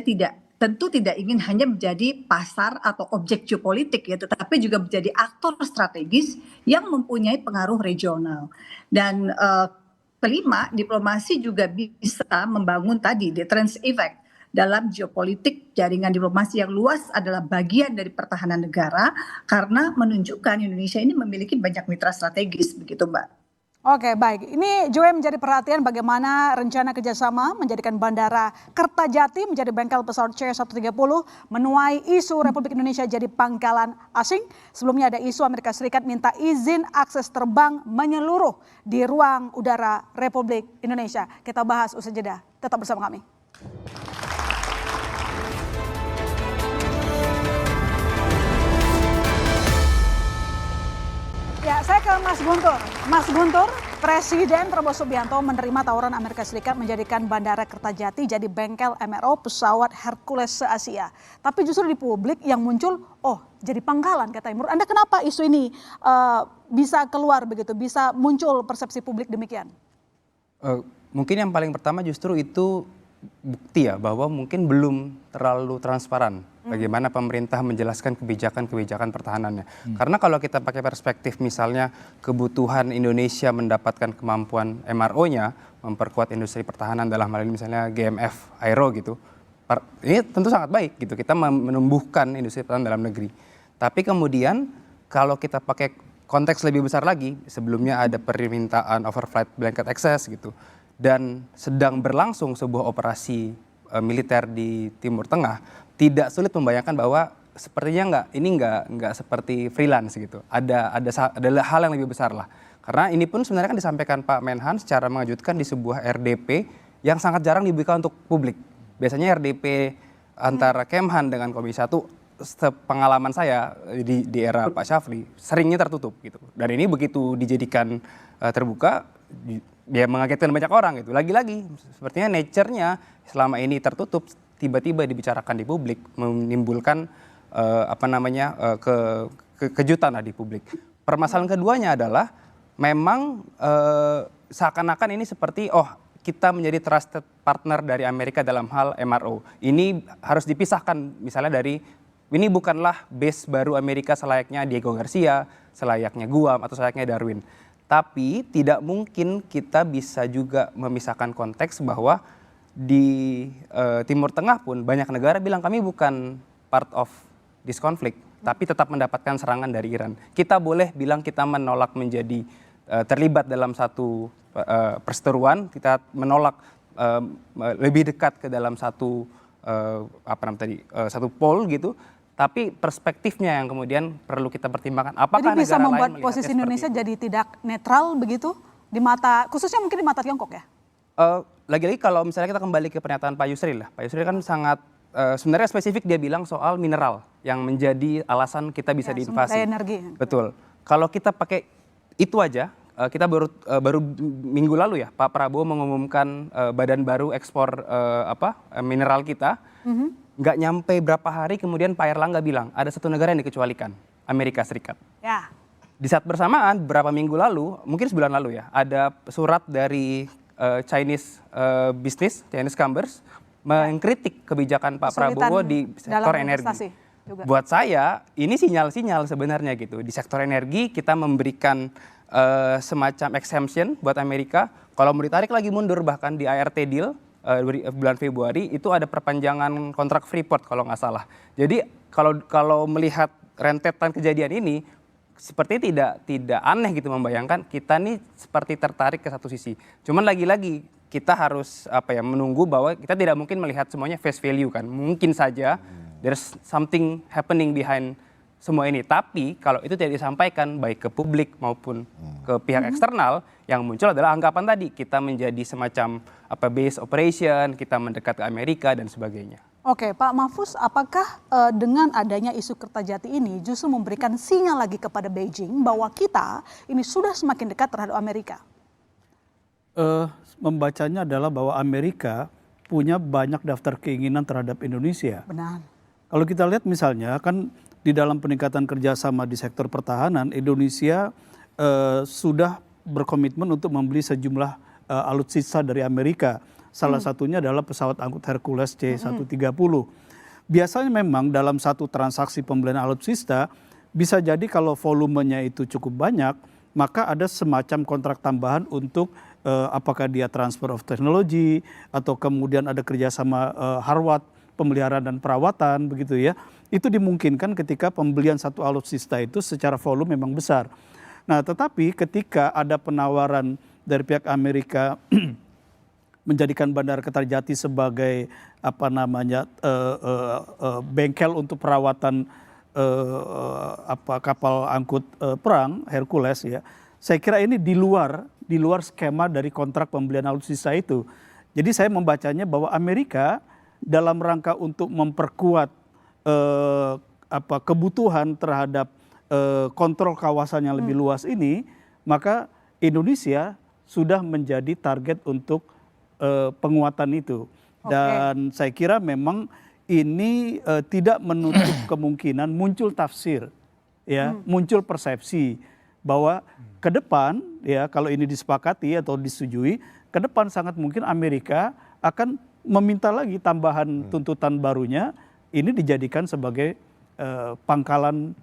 tentu tidak ingin hanya menjadi pasar atau objek geopolitik ya, tetapi juga menjadi aktor strategis yang mempunyai pengaruh regional. Dan kelima, diplomasi juga bisa membangun tadi deterrence effect. Dalam geopolitik, jaringan diplomasi yang luas adalah bagian dari pertahanan negara karena menunjukkan Indonesia ini memiliki banyak mitra strategis, begitu Mbak. Oke, baik. Ini juga menjadi perhatian bagaimana rencana kerjasama menjadikan Bandara Kertajati menjadi bengkel pesawat C-130 menuai isu Republik Indonesia jadi pangkalan asing. Sebelumnya ada isu Amerika Serikat minta izin akses terbang menyeluruh di ruang udara Republik Indonesia. Kita bahas usai jeda. Tetap bersama kami. Ya, saya ke Mas Guntur. Mas Guntur, Presiden Prabowo Subianto menerima tawaran Amerika Serikat menjadikan Bandara Kertajati jadi bengkel MRO pesawat Hercules se-Asia. Tapi justru di publik yang muncul, jadi pangkalan katanya. Menurut Anda kenapa isu ini bisa keluar begitu, bisa muncul persepsi publik demikian? Mungkin yang paling pertama justru itu bukti ya bahwa mungkin belum terlalu transparan bagaimana pemerintah menjelaskan kebijakan-kebijakan pertahanannya. Karena kalau kita pakai perspektif misalnya kebutuhan Indonesia mendapatkan kemampuan MRO-nya, memperkuat industri pertahanan dalam hal ini misalnya GMF Aero gitu, ini tentu sangat baik gitu, kita menumbuhkan industri pertahanan dalam negeri. Tapi kemudian kalau kita pakai konteks lebih besar lagi, sebelumnya ada permintaan overflight blanket access gitu, dan sedang berlangsung sebuah operasi militer di Timur Tengah, tidak sulit membayangkan bahwa sepertinya nggak seperti freelance gitu. Ada hal yang lebih besar lah. Karena ini pun sebenarnya kan disampaikan Pak Menhan secara mengejutkan di sebuah RDP yang sangat jarang dibuka untuk publik. Biasanya RDP antara Kemhan dengan Komisi 1, sepengalaman saya di era Pak Syafri, seringnya tertutup gitu. Dan ini begitu dijadikan terbuka, dia mengagetkan banyak orang gitu. Lagi-lagi sepertinya nature-nya selama ini tertutup, tiba-tiba dibicarakan di publik, menimbulkan kejutan di publik. Permasalahan keduanya adalah memang seakan-akan ini seperti kita menjadi trusted partner dari Amerika dalam hal MRO. Ini harus dipisahkan misalnya dari, ini bukanlah base baru Amerika selayaknya Diego Garcia, selayaknya Guam atau selayaknya Darwin. Tapi tidak mungkin kita bisa juga memisahkan konteks bahwa di Timur Tengah pun banyak negara bilang kami bukan part of this conflict, tapi tetap mendapatkan serangan dari Iran. Kita boleh bilang kita menolak menjadi terlibat dalam satu perseteruan, kita menolak lebih dekat ke dalam satu satu pole gitu. Tapi perspektifnya yang kemudian perlu kita pertimbangkan. Apakah jadi bisa negara membuat lain posisi Indonesia jadi tidak netral begitu di mata, khususnya mungkin di mata Tiongkok ya? Lagi-lagi kalau misalnya kita kembali ke pernyataan Pak Yusril lah. Pak Yusril kan sangat sebenarnya spesifik, dia bilang soal mineral yang menjadi alasan kita bisa diinvasi. Energi. Betul. Kalau kita pakai itu aja, kita baru minggu lalu ya Pak Prabowo mengumumkan badan baru ekspor mineral kita. Nggak nyampe berapa hari kemudian Pak Erlangga bilang ada satu negara yang dikecualikan, Amerika Serikat. Ya. Di saat bersamaan beberapa minggu lalu, mungkin sebulan lalu ya, ada surat dari Chinese business, Chinese Chambers, mengkritik kebijakan Pak Prabowo di sektor energi. Buat saya ini sinyal-sinyal sebenarnya gitu. Di sektor energi kita memberikan semacam exemption buat Amerika. Kalau mau ditarik lagi mundur bahkan di ART deal, bulan Februari itu ada perpanjangan kontrak Freeport kalau nggak salah. Jadi kalau melihat rentetan kejadian ini seperti tidak aneh gitu membayangkan kita nih seperti tertarik ke satu sisi. Cuman lagi-lagi kita harus menunggu bahwa kita tidak mungkin melihat semuanya face value kan. Mungkin saja there's something happening behind semua ini. Tapi kalau itu tidak disampaikan baik ke publik maupun ke pihak eksternal, yang muncul adalah anggapan tadi kita menjadi semacam base operation, kita mendekat ke Amerika dan sebagainya. Oke, Pak Mahfuz, apakah dengan adanya isu Kertajati ini justru memberikan sinyal lagi kepada Beijing bahwa kita ini sudah semakin dekat terhadap Amerika? Membacanya adalah bahwa Amerika punya banyak daftar keinginan terhadap Indonesia. Benar. Kalau kita lihat misalnya kan di dalam peningkatan kerjasama di sektor pertahanan, Indonesia sudah berkomitmen untuk membeli sejumlah alutsista dari Amerika. Salah satunya adalah pesawat angkut Hercules C-130. Biasanya memang dalam satu transaksi pembelian alutsista, bisa jadi kalau volumenya itu cukup banyak, maka ada semacam kontrak tambahan untuk apakah dia transfer of technology, atau kemudian ada kerjasama harwat, pemeliharaan dan perawatan, begitu ya. Itu dimungkinkan ketika pembelian satu alutsista itu secara volume memang besar. Nah, tetapi ketika ada penawaran dari pihak Amerika menjadikan Bandara Kertajati sebagai bengkel untuk perawatan kapal angkut perang Hercules ya. Saya kira ini di luar skema dari kontrak pembelian alutsista itu. Jadi saya membacanya bahwa Amerika dalam rangka untuk memperkuat kebutuhan terhadap kontrol kawasan yang lebih luas ini, maka Indonesia sudah menjadi target untuk penguatan itu. Dan saya kira memang ini tidak menutup kemungkinan muncul tafsir, ya, muncul persepsi bahwa ke depan, ya, kalau ini disepakati atau disetujui, ke depan sangat mungkin Amerika akan meminta lagi tambahan tuntutan barunya, ini dijadikan sebagai pangkalan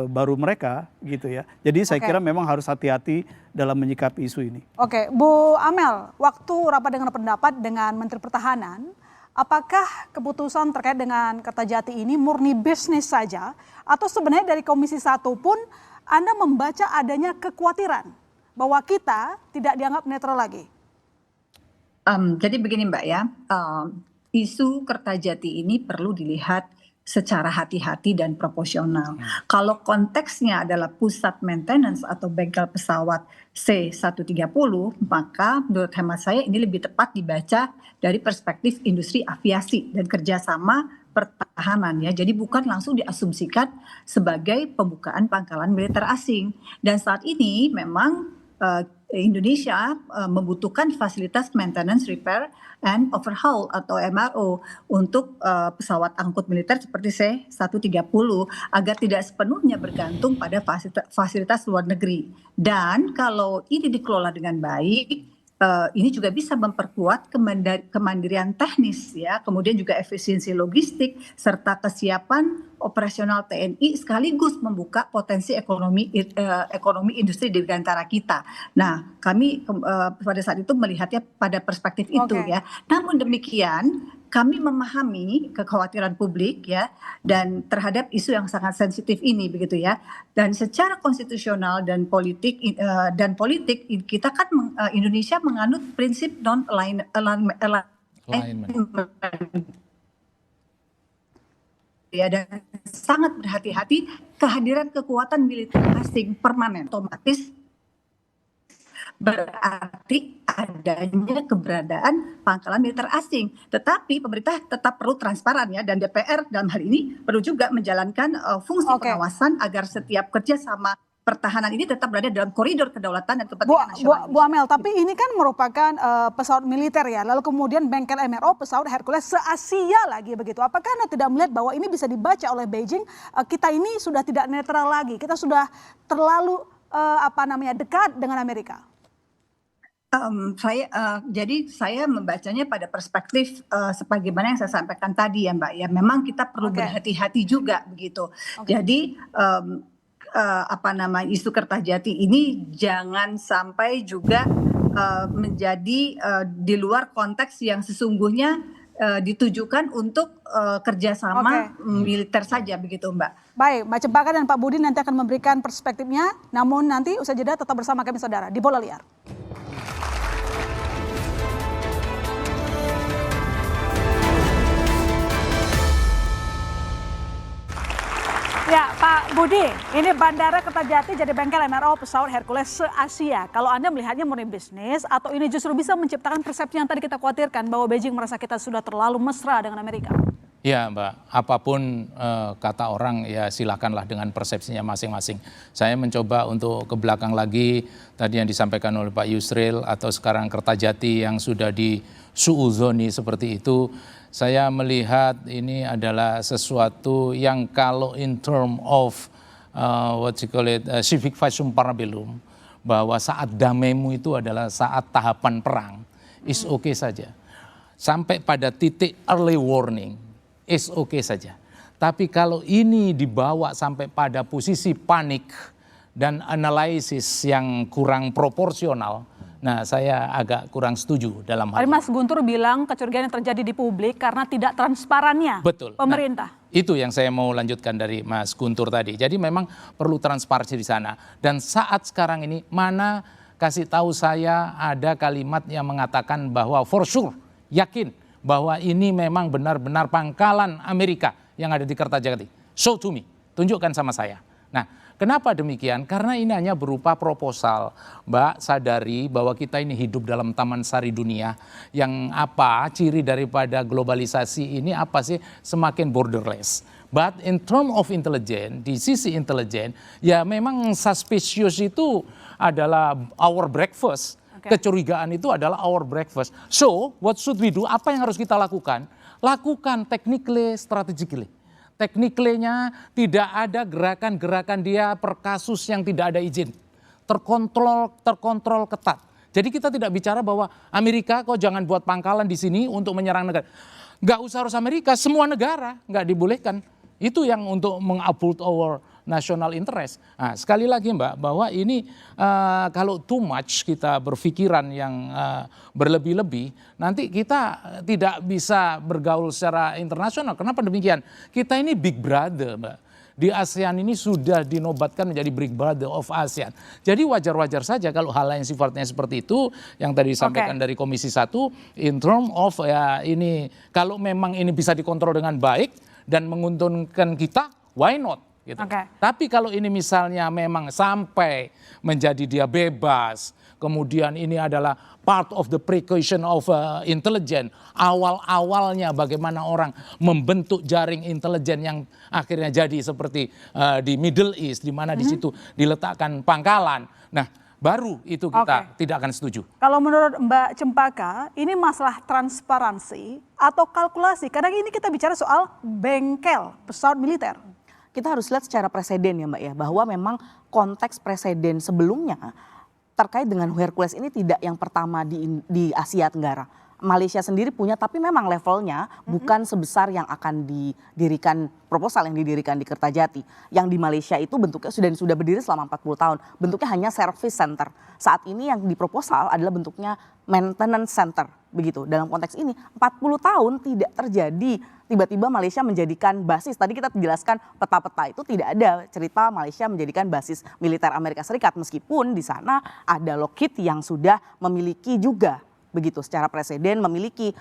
baru mereka, gitu ya. Jadi saya kira memang harus hati-hati dalam menyikapi isu ini. Oke, Bu Amel, waktu rapat dengar pendapat dengan Menteri Pertahanan, apakah keputusan terkait dengan Kertajati ini murni bisnis saja, atau sebenarnya dari Komisi 1 pun Anda membaca adanya kekhawatiran bahwa kita tidak dianggap netral lagi? Jadi begini Mbak ya, isu Kertajati ini perlu dilihat secara hati-hati dan proporsional. Kalau konteksnya adalah pusat maintenance atau bengkel pesawat C-130, maka menurut hemat saya ini lebih tepat dibaca dari perspektif industri aviasi dan kerjasama pertahanan ya. Jadi bukan langsung diasumsikan sebagai pembukaan pangkalan militer asing. Dan saat ini memang Indonesia membutuhkan fasilitas maintenance, repair, and overhaul atau MRO untuk pesawat angkut militer seperti C-130 agar tidak sepenuhnya bergantung pada fasilitas luar negeri. Dan kalau ini dikelola dengan baik, ini juga bisa memperkuat kemandirian teknis ya, kemudian juga efisiensi logistik serta kesiapan operasional TNI sekaligus membuka potensi ekonomi industri di antara kita. Nah, kami pada saat itu melihatnya pada perspektif itu ya. Namun demikian, kami memahami kekhawatiran publik ya dan terhadap isu yang sangat sensitif ini begitu ya. Dan secara konstitusional dan politik kita kan Indonesia menganut prinsip non-alignment. Ya, dan sangat berhati-hati kehadiran kekuatan militer asing permanen otomatis berarti adanya keberadaan pangkalan militer asing. Tetapi pemerintah tetap perlu transparan ya, dan DPR dalam hal ini perlu juga menjalankan fungsi pengawasan agar setiap kerjasama pertahanan ini tetap berada dalam koridor kedaulatan dan kepentingan nasional. Bu Amel, tapi ini kan merupakan pesawat militer ya, lalu kemudian bengkel MRO pesawat Hercules se-Asia lagi begitu. Apakah Anda tidak melihat bahwa ini bisa dibaca oleh Beijing, kita ini sudah tidak netral lagi, kita sudah terlalu dekat dengan Amerika? Jadi saya membacanya pada perspektif sebagaimana yang saya sampaikan tadi ya Mbak ya, memang kita perlu berhati-hati juga begitu. Jadi isu Kertajati ini jangan sampai juga menjadi di luar konteks yang sesungguhnya ditujukan untuk kerjasama militer saja begitu Mbak. Baik, Mbak Cempaka dan Pak Budi nanti akan memberikan perspektifnya, namun nanti usai jeda tetap bersama kami saudara di Bola Liar. Ya, Pak Budi, ini Bandara Kertajati jadi bengkel MRO pesawat Hercules se-Asia. Kalau Anda melihatnya murni bisnis atau ini justru bisa menciptakan persepsi yang tadi kita khawatirkan bahwa Beijing merasa kita sudah terlalu mesra dengan Amerika? Ya Mbak, apapun kata orang ya silakanlah dengan persepsinya masing-masing. Saya mencoba untuk ke belakang lagi tadi yang disampaikan oleh Pak Yusril atau sekarang Kertajati yang sudah disuuzoni seperti itu. Saya melihat ini adalah sesuatu yang kalau in term of civic factum parabellum, bahwa saat damaimu itu adalah saat tahapan perang, is okay saja. Sampai pada titik early warning, is okay saja. Tapi kalau ini dibawa sampai pada posisi panik dan analisis yang kurang proporsional, nah saya agak kurang setuju dalam hal ini. Mas Guntur bilang kecurigaan yang terjadi di publik karena tidak transparannya pemerintah. Nah, itu yang saya mau lanjutkan dari Mas Guntur tadi. Jadi memang perlu transparansi di sana. Dan saat sekarang ini mana kasih tahu saya ada kalimat yang mengatakan bahwa for sure, yakin bahwa ini memang benar-benar pangkalan Amerika yang ada di Kertajati. Show to me, tunjukkan sama saya. Nah, kenapa demikian? Karena ini hanya berupa proposal. Mbak sadari bahwa kita ini hidup dalam taman sari dunia yang ciri daripada globalisasi ini apa sih? Semakin borderless. But in term of intelligence, di sisi intelijen, ya memang suspicious itu adalah our breakfast. Kecurigaan itu adalah our breakfast. So, what should we do? Apa yang harus kita lakukan? Lakukan technically, strategically. Technically-nya tidak ada gerakan-gerakan dia per kasus yang tidak ada izin. Terkontrol ketat. Jadi kita tidak bicara bahwa Amerika kok jangan buat pangkalan di sini untuk menyerang negara. Nggak usah harus Amerika, semua negara nggak dibolehkan. Itu yang untuk meng-uphold our national interest. Nah, sekali lagi Mbak, bahwa ini kalau too much kita berpikiran yang berlebih-lebih, nanti kita tidak bisa bergaul secara internasional. Kenapa demikian? Kita ini big brother Mbak. Di ASEAN ini sudah dinobatkan menjadi big brother of ASEAN. Jadi wajar-wajar saja kalau hal yang sifatnya seperti itu, yang tadi disampaikan dari Komisi 1, in term of ya ini, kalau memang ini bisa dikontrol dengan baik dan menguntungkan kita, why not? Gitu. Tapi kalau ini misalnya memang sampai menjadi dia bebas, kemudian ini adalah part of the precaution of intelligence, awal-awalnya bagaimana orang membentuk jaring intelijen yang akhirnya jadi seperti di Middle East, di mana di situ diletakkan pangkalan. Nah, baru itu kita tidak akan setuju. Kalau menurut Mbak Cempaka, ini masalah transparansi atau kalkulasi? Karena ini kita bicara soal bengkel pesawat militer. Kita harus lihat secara presiden ya Mbak ya, bahwa memang konteks presiden sebelumnya terkait dengan Hercules ini tidak yang pertama di Asia Tenggara. Malaysia sendiri punya, tapi memang levelnya bukan sebesar yang akan didirikan proposal yang didirikan di Kertajati. Yang di Malaysia itu bentuknya sudah berdiri selama 40 tahun. Bentuknya hanya service center. Saat ini yang diproposal adalah bentuknya maintenance center. Begitu. Dalam konteks ini 40 tahun tidak terjadi tiba-tiba Malaysia menjadikan basis. Tadi kita jelaskan peta-peta itu tidak ada cerita Malaysia menjadikan basis militer Amerika Serikat. Meskipun di sana ada Lockheed yang sudah memiliki juga. Begitu, secara presiden memiliki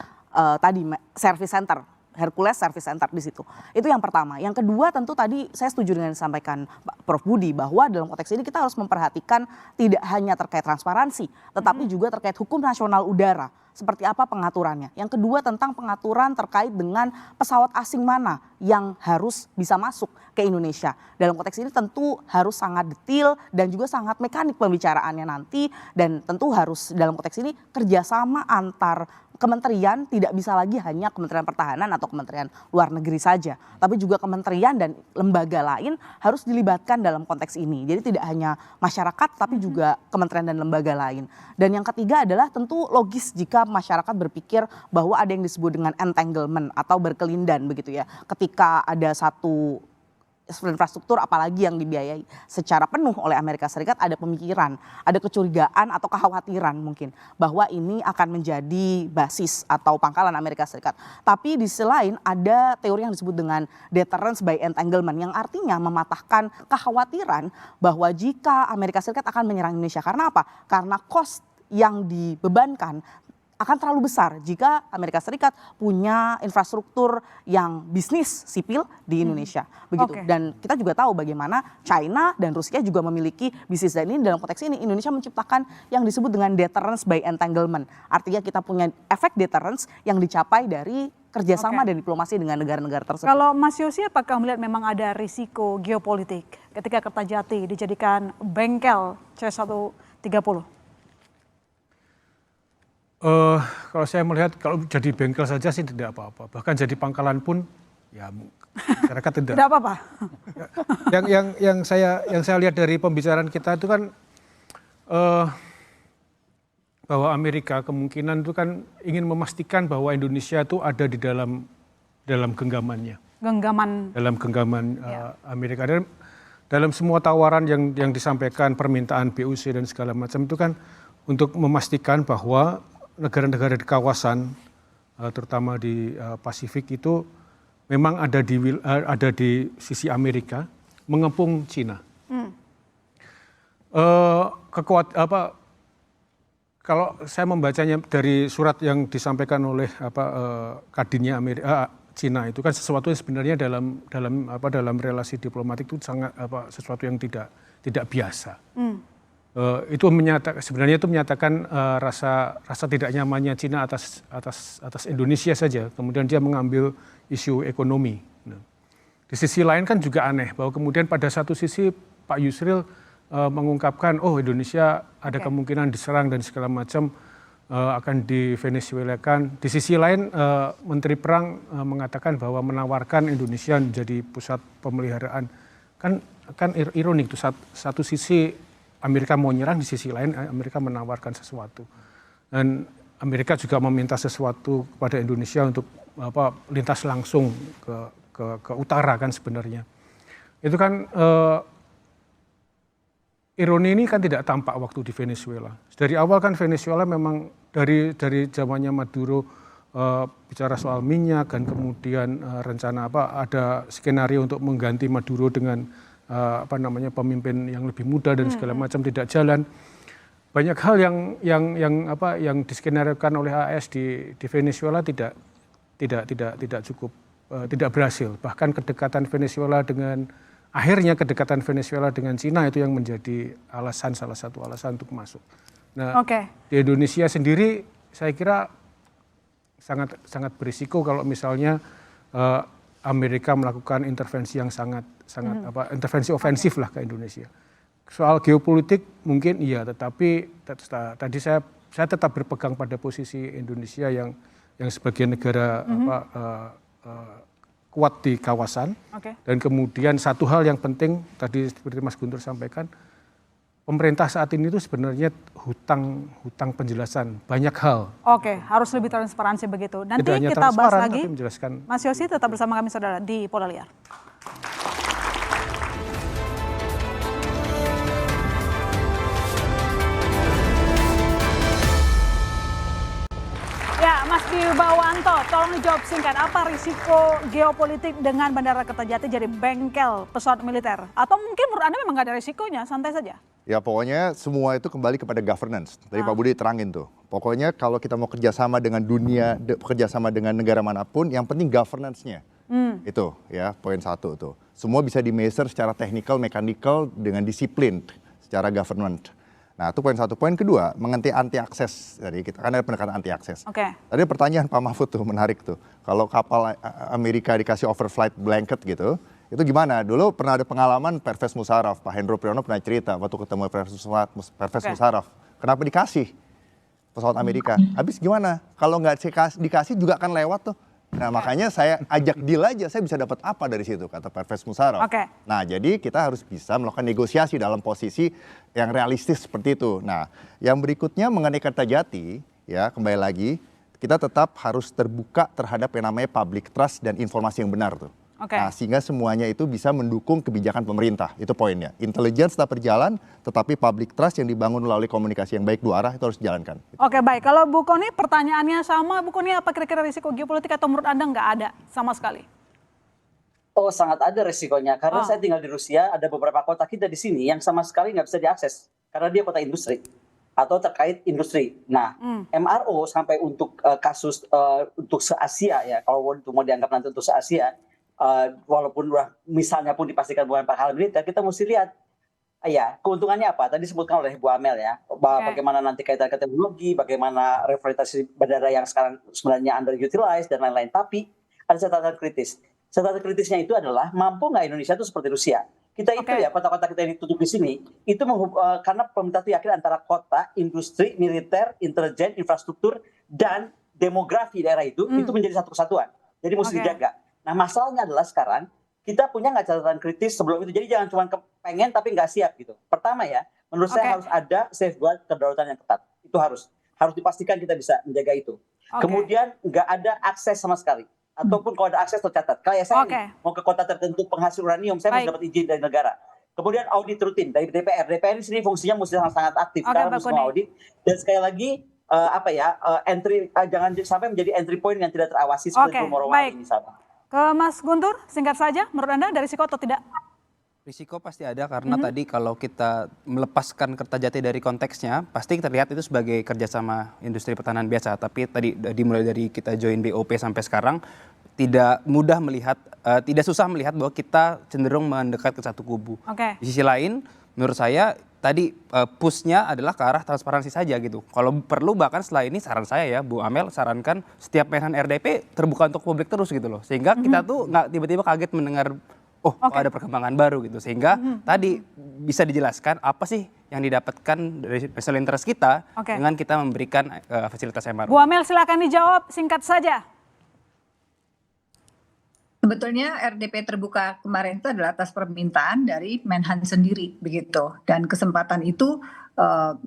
tadi service center, Hercules Service Center di situ. Itu yang pertama. Yang kedua tentu tadi saya setuju dengan yang disampaikan Prof. Budi bahwa dalam konteks ini kita harus memperhatikan tidak hanya terkait transparansi, tetapi juga terkait hukum nasional udara. Seperti apa pengaturannya. Yang kedua tentang pengaturan terkait dengan pesawat asing mana yang harus bisa masuk ke Indonesia. Dalam konteks ini tentu harus sangat detail dan juga sangat mekanik pembicaraannya nanti. Dan tentu harus dalam konteks ini kerjasama antar kementerian, tidak bisa lagi hanya Kementerian Pertahanan atau Kementerian Luar Negeri saja. Tapi juga kementerian dan lembaga lain harus dilibatkan dalam konteks ini. Jadi tidak hanya masyarakat tapi juga kementerian dan lembaga lain. Dan yang ketiga adalah tentu logis jika masyarakat berpikir bahwa ada yang disebut dengan entanglement atau berkelindan begitu ya. Ketika ada satu infrastruktur apalagi yang dibiayai secara penuh oleh Amerika Serikat, ada pemikiran, ada kecurigaan atau kekhawatiran mungkin bahwa ini akan menjadi basis atau pangkalan Amerika Serikat. Tapi di sisi lain ada teori yang disebut dengan deterrence by entanglement yang artinya mematahkan kekhawatiran bahwa jika Amerika Serikat akan menyerang Indonesia. Karena apa? Karena cost yang dibebankan akan terlalu besar jika Amerika Serikat punya infrastruktur yang bisnis sipil di Indonesia. Begitu. Dan kita juga tahu bagaimana China dan Rusia juga memiliki bisnis, dan ini dalam konteks ini Indonesia menciptakan yang disebut dengan deterrence by entanglement. Artinya kita punya efek deterrence yang dicapai dari kerjasama dan diplomasi dengan negara-negara tersebut. Kalau Mas Yosi, apakah melihat memang ada risiko geopolitik ketika Kertajati dijadikan bengkel C-130? Kalau saya melihat kalau jadi bengkel saja sih tidak apa-apa. Bahkan jadi pangkalan pun ya masyarakat tidak. Tidak apa-apa. Yang saya lihat dari pembicaraan kita itu kan bahwa Amerika kemungkinan itu kan ingin memastikan bahwa Indonesia itu ada di dalam genggamannya. Dalam genggaman Amerika. Dan dalam semua tawaran yang disampaikan, permintaan BUC dan segala macam itu kan untuk memastikan bahwa negara-negara di kawasan, terutama di Pasifik itu memang ada di sisi Amerika, mengepung Cina. Kalau saya membacanya dari surat yang disampaikan oleh Kadinnya Cina itu kan sesuatu yang sebenarnya dalam relasi diplomatik itu sangat sesuatu yang tidak biasa. Itu sebenarnya menyatakan rasa tidak nyamannya Cina atas Indonesia saja. Kemudian dia mengambil isu ekonomi. Di sisi lain kan juga aneh bahwa kemudian pada satu sisi Pak Yusril mengungkapkan, oh Indonesia ada kemungkinan diserang dan segala macam akan di Venezuela-kan. Di sisi lain Menteri Perang mengatakan bahwa menawarkan Indonesia menjadi pusat pemeliharaan. Kan ironik tuh, satu sisi Amerika mau nyerang, di sisi lain Amerika menawarkan sesuatu. Dan Amerika juga meminta sesuatu kepada Indonesia untuk lintas langsung ke utara kan sebenarnya. Itu kan ironi ini kan tidak tampak waktu di Venezuela. Dari awal kan Venezuela memang dari zamannya Maduro bicara soal minyak dan kemudian rencana ada skenario untuk mengganti Maduro dengan pemimpin yang lebih muda dan segala macam tidak jalan. Banyak hal yang diskenariokan oleh AS di Venezuela tidak cukup, tidak berhasil. Bahkan akhirnya kedekatan Venezuela dengan Cina itu yang menjadi salah satu alasan untuk masuk. Nah, di Indonesia sendiri saya kira sangat berisiko kalau misalnya Amerika melakukan intervensi yang intervensi ofensif lah ke Indonesia. Soal geopolitik mungkin iya, tetapi tadi saya tetap berpegang pada posisi Indonesia yang sebagai negara kuat di kawasan. Dan kemudian satu hal yang penting tadi seperti Mas Guntur sampaikan, pemerintah saat ini itu sebenarnya hutang penjelasan banyak hal. Harus lebih transparansi begitu. Nanti kita bahas lagi. Mas Yosi tetap bersama kami saudara di Pola Liar. Mas Dibawanto, tolong dijawab singkat, apa risiko geopolitik dengan Bandara Kertajati jadi bengkel pesawat militer? Atau mungkin menurut Anda memang nggak ada risikonya, santai saja? Ya pokoknya semua itu kembali kepada governance. Tadi Pak Budi terangin tuh. Pokoknya kalau kita mau kerjasama dengan dunia, kerjasama dengan negara manapun, yang penting governance-nya. Itu ya poin satu tuh. Semua bisa di-measure secara technical, mechanical dengan disiplin secara government. Nah itu poin satu. Poin kedua, mengenai anti akses. Jadi kita kan ada pendekatan anti akses. Tadi pertanyaan Pak Mahfud tuh menarik tuh. Kalau kapal Amerika dikasih overflight blanket gitu, itu gimana? Dulu pernah ada pengalaman Pervez Musharraf. Pak Hendro Priyono pernah cerita waktu ketemu Pervez Musharraf. Kenapa dikasih pesawat Amerika? Habis gimana? Kalau nggak dikasih juga akan lewat tuh. Nah makanya saya ajak deal aja, saya bisa dapat apa dari situ, kata Pervez Musharraf. Nah jadi kita harus bisa melakukan negosiasi dalam posisi yang realistis seperti itu. Nah yang berikutnya mengenai Kertajati, ya kembali lagi, kita tetap harus terbuka terhadap yang namanya public trust dan informasi yang benar tuh. Nah sehingga semuanya itu bisa mendukung kebijakan pemerintah, itu poinnya. Intelligence tetap berjalan, tetapi public trust yang dibangun melalui komunikasi yang baik dua arah itu harus dijalankan. Baik. Kalau Bu Kony pertanyaannya sama, Bu Kony apa kira-kira risiko geopolitik atau menurut Anda nggak ada sama sekali? Oh sangat ada risikonya, karena saya tinggal di Rusia, ada beberapa kota kita di sini yang sama sekali nggak bisa diakses, karena dia kota industri atau terkait industri. Nah, MRO sampai untuk kasus untuk se-Asia ya, kalau mau dianggap nanti untuk se-Asia, walaupun misalnya pun dipastikan bukan hal militer, kita mesti lihat ya keuntungannya apa. Tadi disebutkan oleh Bu Amel ya, bagaimana nanti kaitan ke teknologi, bagaimana revitalisasi bandara yang sekarang sebenarnya underutilized dan lain-lain. Tapi ada catatan kritis. Catatan kritisnya itu adalah mampu nggak Indonesia itu seperti Rusia. Kita itu ya kota-kota kita yang ditutup di sini itu karena pemerintah itu yakin antara kota, industri, militer, intelijen, infrastruktur dan demografi daerah itu menjadi satu kesatuan. Jadi mesti dijaga. Nah masalahnya adalah sekarang kita punya nggak catatan kritis sebelum itu. Jadi jangan cuma kepengen tapi nggak siap gitu. Pertama ya, menurut saya harus ada safeguard kedaulatan yang ketat. Itu harus dipastikan kita bisa menjaga itu. Kemudian nggak ada akses sama sekali. Ataupun kalau ada akses tercatat. Kayak saya mau ke kota tertentu penghasil uranium, saya harus dapat izin dari negara. Kemudian audit rutin dari DPR. DPR di sini fungsinya mesti sangat aktif karena mesti audit. Dan sekali lagi entry jangan sampai menjadi entry point yang tidak terawasi seperti Morowali misalnya. Ke Mas Guntur, singkat saja, menurut Anda ada risiko atau tidak? Risiko pasti ada karena tadi kalau kita melepaskan Kertajati dari konteksnya, pasti kita lihat itu sebagai kerjasama industri pertahanan biasa. Tapi tadi dimulai dari kita join BOP sampai sekarang, tidak mudah melihat, tidak susah melihat bahwa kita cenderung mendekat ke satu kubu. Di sisi lain, menurut saya tadi push-nya adalah ke arah transparansi saja gitu. Kalau perlu bahkan setelah ini saran saya ya, Bu Amel sarankan setiap Menhan RDP terbuka untuk publik terus gitu loh. Sehingga kita tuh nggak tiba-tiba kaget mendengar oh ada perkembangan baru gitu. Sehingga tadi bisa dijelaskan apa sih yang didapatkan dari special interest kita dengan kita memberikan fasilitas MRO. Bu Amel silakan dijawab singkat saja. Sebetulnya RDP terbuka kemarin itu adalah atas permintaan dari Menhan sendiri begitu, dan kesempatan itu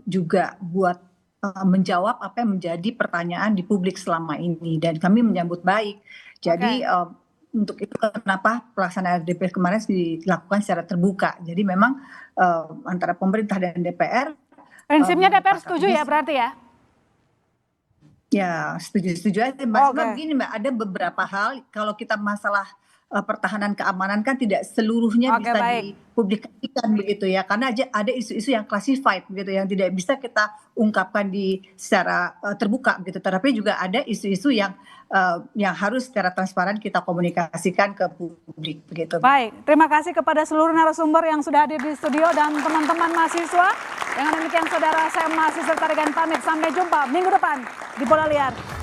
juga buat menjawab apa yang menjadi pertanyaan di publik selama ini, dan kami menyambut baik. Jadi untuk itu kenapa pelaksanaan RDP kemarin dilakukan secara terbuka. Jadi memang antara pemerintah dan DPR. Prinsipnya DPR setuju ya berarti ya? Ya setuju aja Mbak. Sebab begini Mbak, ada beberapa hal kalau kita masalah pertahanan keamanan kan tidak seluruhnya bisa dipublikasikan begitu ya, karena ada isu-isu yang classified begitu yang tidak bisa kita ungkapkan secara terbuka begitu, tetapi juga ada isu-isu yang harus secara transparan kita komunikasikan ke publik begitu. Baik, terima kasih kepada seluruh narasumber yang sudah hadir di studio dan teman-teman mahasiswa. Dengan demikian saudara, saya mahasiswa Tarigan pamit, sampai jumpa minggu depan di Bola Liar.